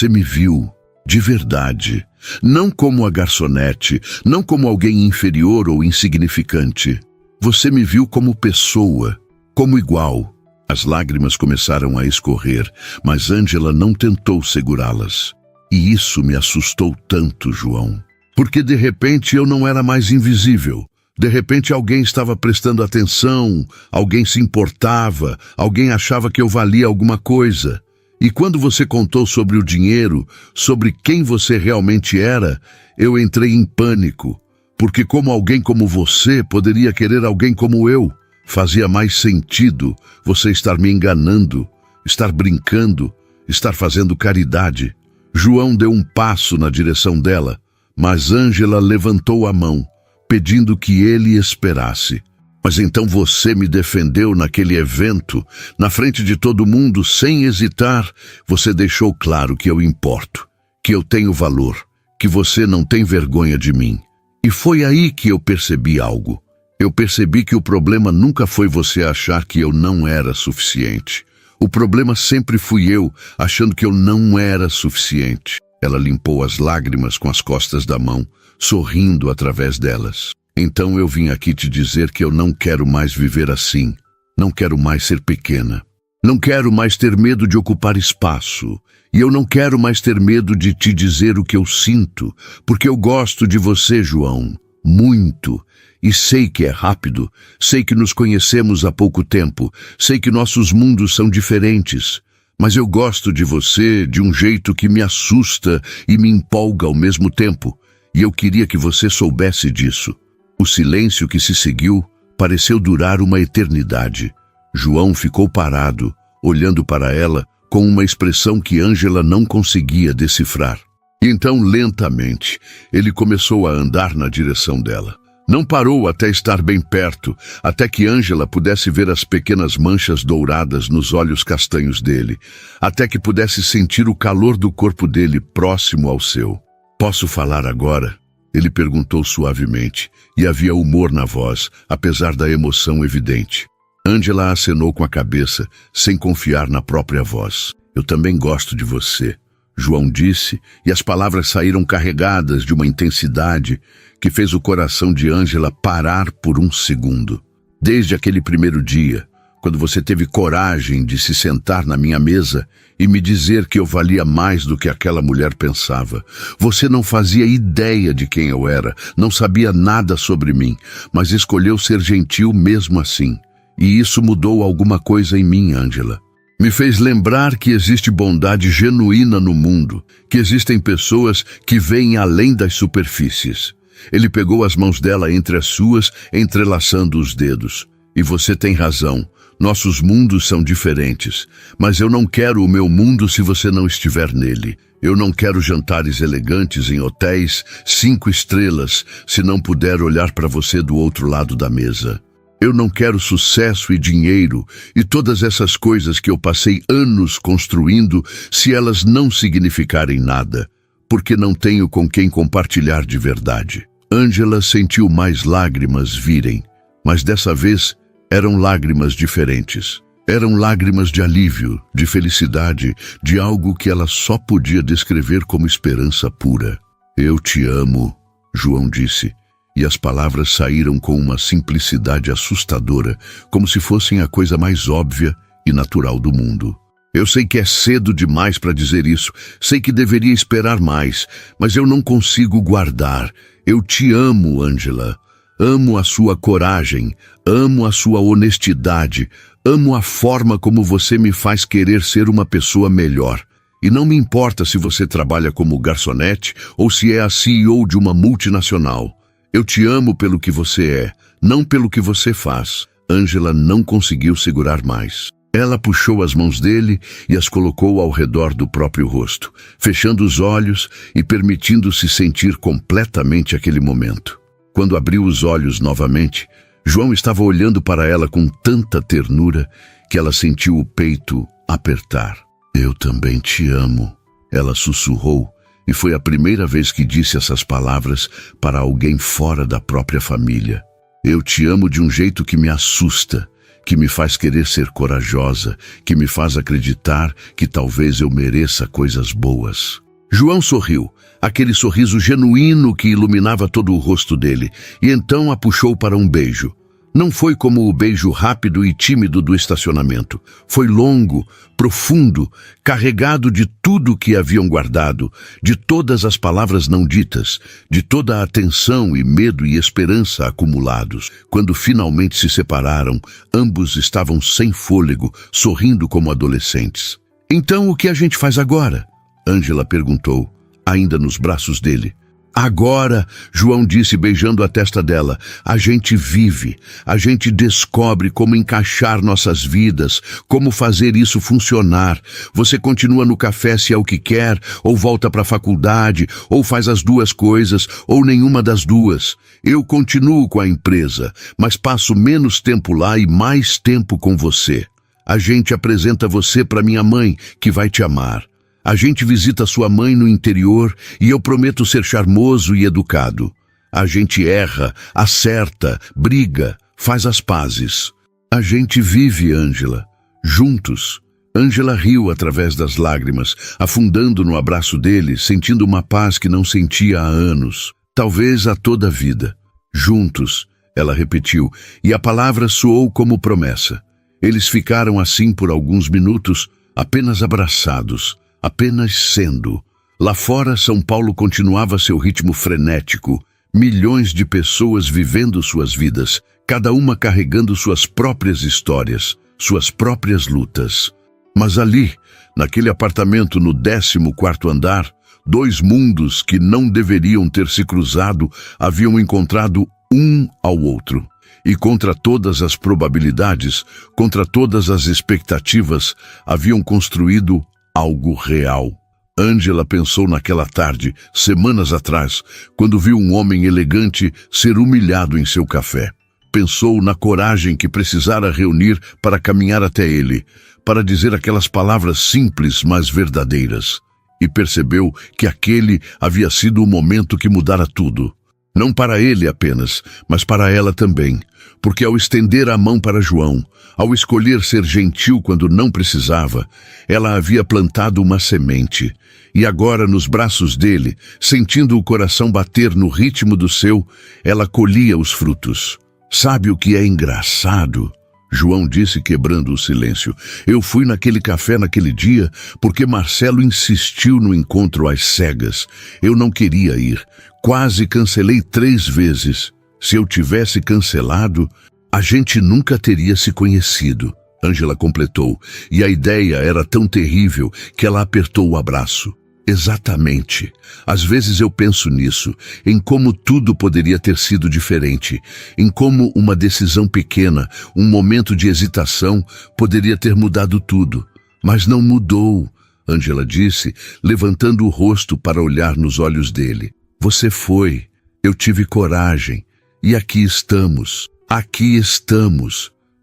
me viu, de verdade. Não como a garçonete, não como alguém inferior ou insignificante. Você me viu como pessoa, como igual. As lágrimas começaram a escorrer, mas Ângela não tentou segurá-las. E isso me assustou tanto, João. Porque de repente eu não era mais invisível. De repente alguém estava prestando atenção, alguém se importava, alguém achava que eu valia alguma coisa. E quando você contou sobre o dinheiro, sobre quem você realmente era, eu entrei em pânico. Porque como alguém como você poderia querer alguém como eu? Fazia mais sentido você estar me enganando, estar brincando, estar fazendo caridade. João deu um passo na direção dela, mas Ângela levantou a mão, pedindo que ele esperasse. Mas então você me defendeu naquele evento, na frente de todo mundo, sem hesitar. Você deixou claro que eu importo, que eu tenho valor, que você não tem vergonha de mim. E foi aí que eu percebi algo. Eu percebi que o problema nunca foi você achar que eu não era suficiente. O problema sempre fui eu, achando que eu não era suficiente. Ela limpou as lágrimas com as costas da mão, sorrindo através delas. Então eu vim aqui te dizer que eu não quero mais viver assim. Não quero mais ser pequena. Não quero mais ter medo de ocupar espaço. E eu não quero mais ter medo de te dizer o que eu sinto, porque eu gosto de você, João. Muito. E sei que é rápido, sei que nos conhecemos há pouco tempo, sei que nossos mundos são diferentes, mas eu gosto de você de um jeito que me assusta e me empolga ao mesmo tempo, e eu queria que você soubesse disso. O silêncio que se seguiu pareceu durar uma eternidade. João ficou parado, olhando para ela com uma expressão que Ângela não conseguia decifrar. E então, lentamente, ele começou a andar na direção dela. Não parou até estar bem perto, até que Ângela pudesse ver as pequenas manchas douradas nos olhos castanhos dele, até que pudesse sentir o calor do corpo dele próximo ao seu. "Posso falar agora?" Ele perguntou suavemente, e havia humor na voz, apesar da emoção evidente. Ângela acenou com a cabeça, sem confiar na própria voz. "Eu também gosto de você", João disse, e as palavras saíram carregadas de uma intensidade que fez o coração de Ângela parar por um segundo. "Desde aquele primeiro dia, quando você teve coragem de se sentar na minha mesa e me dizer que eu valia mais do que aquela mulher pensava. Você não fazia ideia de quem eu era, não sabia nada sobre mim, mas escolheu ser gentil mesmo assim. E isso mudou alguma coisa em mim, Ângela. Me fez lembrar que existe bondade genuína no mundo, que existem pessoas que veem além das superfícies." Ele pegou as mãos dela entre as suas, entrelaçando os dedos. "E você tem razão. Nossos mundos são diferentes. Mas eu não quero o meu mundo se você não estiver nele. Eu não quero jantares elegantes em hotéis 5 estrelas se não puder olhar para você do outro lado da mesa. Eu não quero sucesso e dinheiro e todas essas coisas que eu passei anos construindo se elas não significarem nada, porque não tenho com quem compartilhar de verdade." Ângela sentiu mais lágrimas virem, mas dessa vez eram lágrimas diferentes. Eram lágrimas de alívio, de felicidade, de algo que ela só podia descrever como esperança pura. "Eu te amo", João disse, e as palavras saíram com uma simplicidade assustadora, como se fossem a coisa mais óbvia e natural do mundo. "Eu sei que é cedo demais para dizer isso, sei que deveria esperar mais, mas eu não consigo guardar. Eu te amo, Ângela. Amo a sua coragem, amo a sua honestidade, amo a forma como você me faz querer ser uma pessoa melhor. E não me importa se você trabalha como garçonete ou se é a CEO de uma multinacional. Eu te amo pelo que você é, não pelo que você faz." Ângela não conseguiu segurar mais. Ela puxou as mãos dele e as colocou ao redor do próprio rosto, fechando os olhos e permitindo-se sentir completamente aquele momento. Quando abriu os olhos novamente, João estava olhando para ela com tanta ternura que ela sentiu o peito apertar. Eu também te amo, ela sussurrou, e foi a primeira vez que disse essas palavras para alguém fora da própria família. Eu te amo de um jeito que me assusta, que me faz querer ser corajosa, que me faz acreditar que talvez eu mereça coisas boas. João sorriu, aquele sorriso genuíno que iluminava todo o rosto dele, e então a puxou para um beijo. Não foi como o beijo rápido e tímido do estacionamento. Foi longo, profundo, carregado de tudo que haviam guardado, de todas as palavras não ditas, de toda a atenção e medo e esperança acumulados. Quando finalmente se separaram, ambos estavam sem fôlego, sorrindo como adolescentes. Então o que a gente faz agora? Ângela perguntou, ainda nos braços dele. Agora, João disse beijando a testa dela, a gente vive, a gente descobre como encaixar nossas vidas, como fazer isso funcionar. Você continua no café se é o que quer, ou volta para a faculdade, ou faz as duas coisas, ou nenhuma das duas. Eu continuo com a empresa, mas passo menos tempo lá e mais tempo com você. A gente apresenta você para minha mãe, que vai te amar. A gente visita sua mãe no interior e eu prometo ser charmoso e educado. A gente erra, acerta, briga, faz as pazes. A gente vive, Ângela, juntos. Ângela riu através das lágrimas, afundando no abraço dele, sentindo uma paz que não sentia há anos, talvez há toda a vida. Juntos, ela repetiu, e a palavra soou como promessa. Eles ficaram assim por alguns minutos, apenas abraçados. Apenas sendo. Lá fora, São Paulo continuava seu ritmo frenético. Milhões de pessoas vivendo suas vidas, cada uma carregando suas próprias histórias, suas próprias lutas. Mas ali, naquele apartamento no 14º andar, dois mundos que não deveriam ter se cruzado haviam encontrado um ao outro. E contra todas as probabilidades, contra todas as expectativas, haviam construído algo real. Ângela pensou naquela tarde, semanas atrás, quando viu um homem elegante ser humilhado em seu café. Pensou na coragem que precisara reunir para caminhar até ele, para dizer aquelas palavras simples, mas verdadeiras. E percebeu que aquele havia sido o momento que mudara tudo. Não para ele apenas, mas para ela também. Porque ao estender a mão para João, ao escolher ser gentil quando não precisava, ela havia plantado uma semente. E agora, nos braços dele, sentindo o coração bater no ritmo do seu, ela colhia os frutos. Sabe o que é engraçado? João disse, quebrando o silêncio. Eu fui naquele café naquele dia porque Marcelo insistiu no encontro às cegas. Eu não queria ir. Quase cancelei 3 vezes. Se eu tivesse cancelado, a gente nunca teria se conhecido. Ângela completou, e a ideia era tão terrível que ela apertou o abraço. Exatamente. Às vezes eu penso nisso, em como tudo poderia ter sido diferente, em como uma decisão pequena, um momento de hesitação, poderia ter mudado tudo. Mas não mudou, Ângela disse, levantando o rosto para olhar nos olhos dele. Você foi, eu tive coragem, e aqui estamos,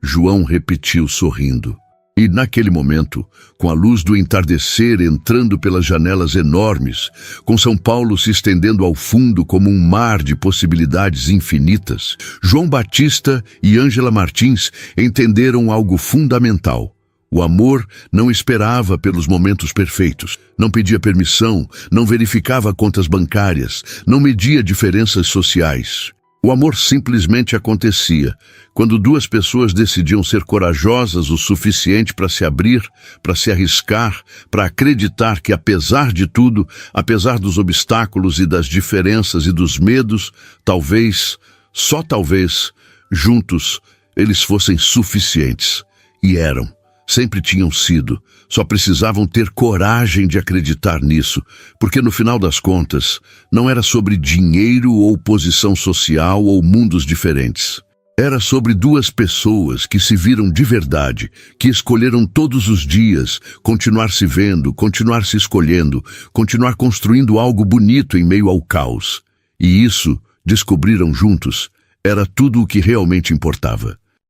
João repetiu sorrindo. E naquele momento, com a luz do entardecer entrando pelas janelas enormes, com São Paulo se estendendo ao fundo como um mar de possibilidades infinitas, João Batista e Ângela Martins entenderam algo fundamental. O amor não esperava pelos momentos perfeitos, não pedia permissão, não verificava contas bancárias, não media diferenças sociais. O amor simplesmente acontecia, quando duas pessoas decidiam ser corajosas o suficiente para se abrir, para se arriscar, para acreditar que apesar de tudo, apesar dos obstáculos e das diferenças e dos medos, talvez, só talvez, juntos, eles fossem suficientes. E eram. Sempre tinham sido, só precisavam ter coragem de acreditar nisso, porque no final das contas, não era sobre dinheiro ou posição social ou mundos diferentes. Era sobre duas pessoas que se viram de verdade, que escolheram todos os dias continuar se vendo, continuar se escolhendo, continuar construindo algo bonito em meio ao caos. E isso, descobriram juntos, era tudo o que realmente importava.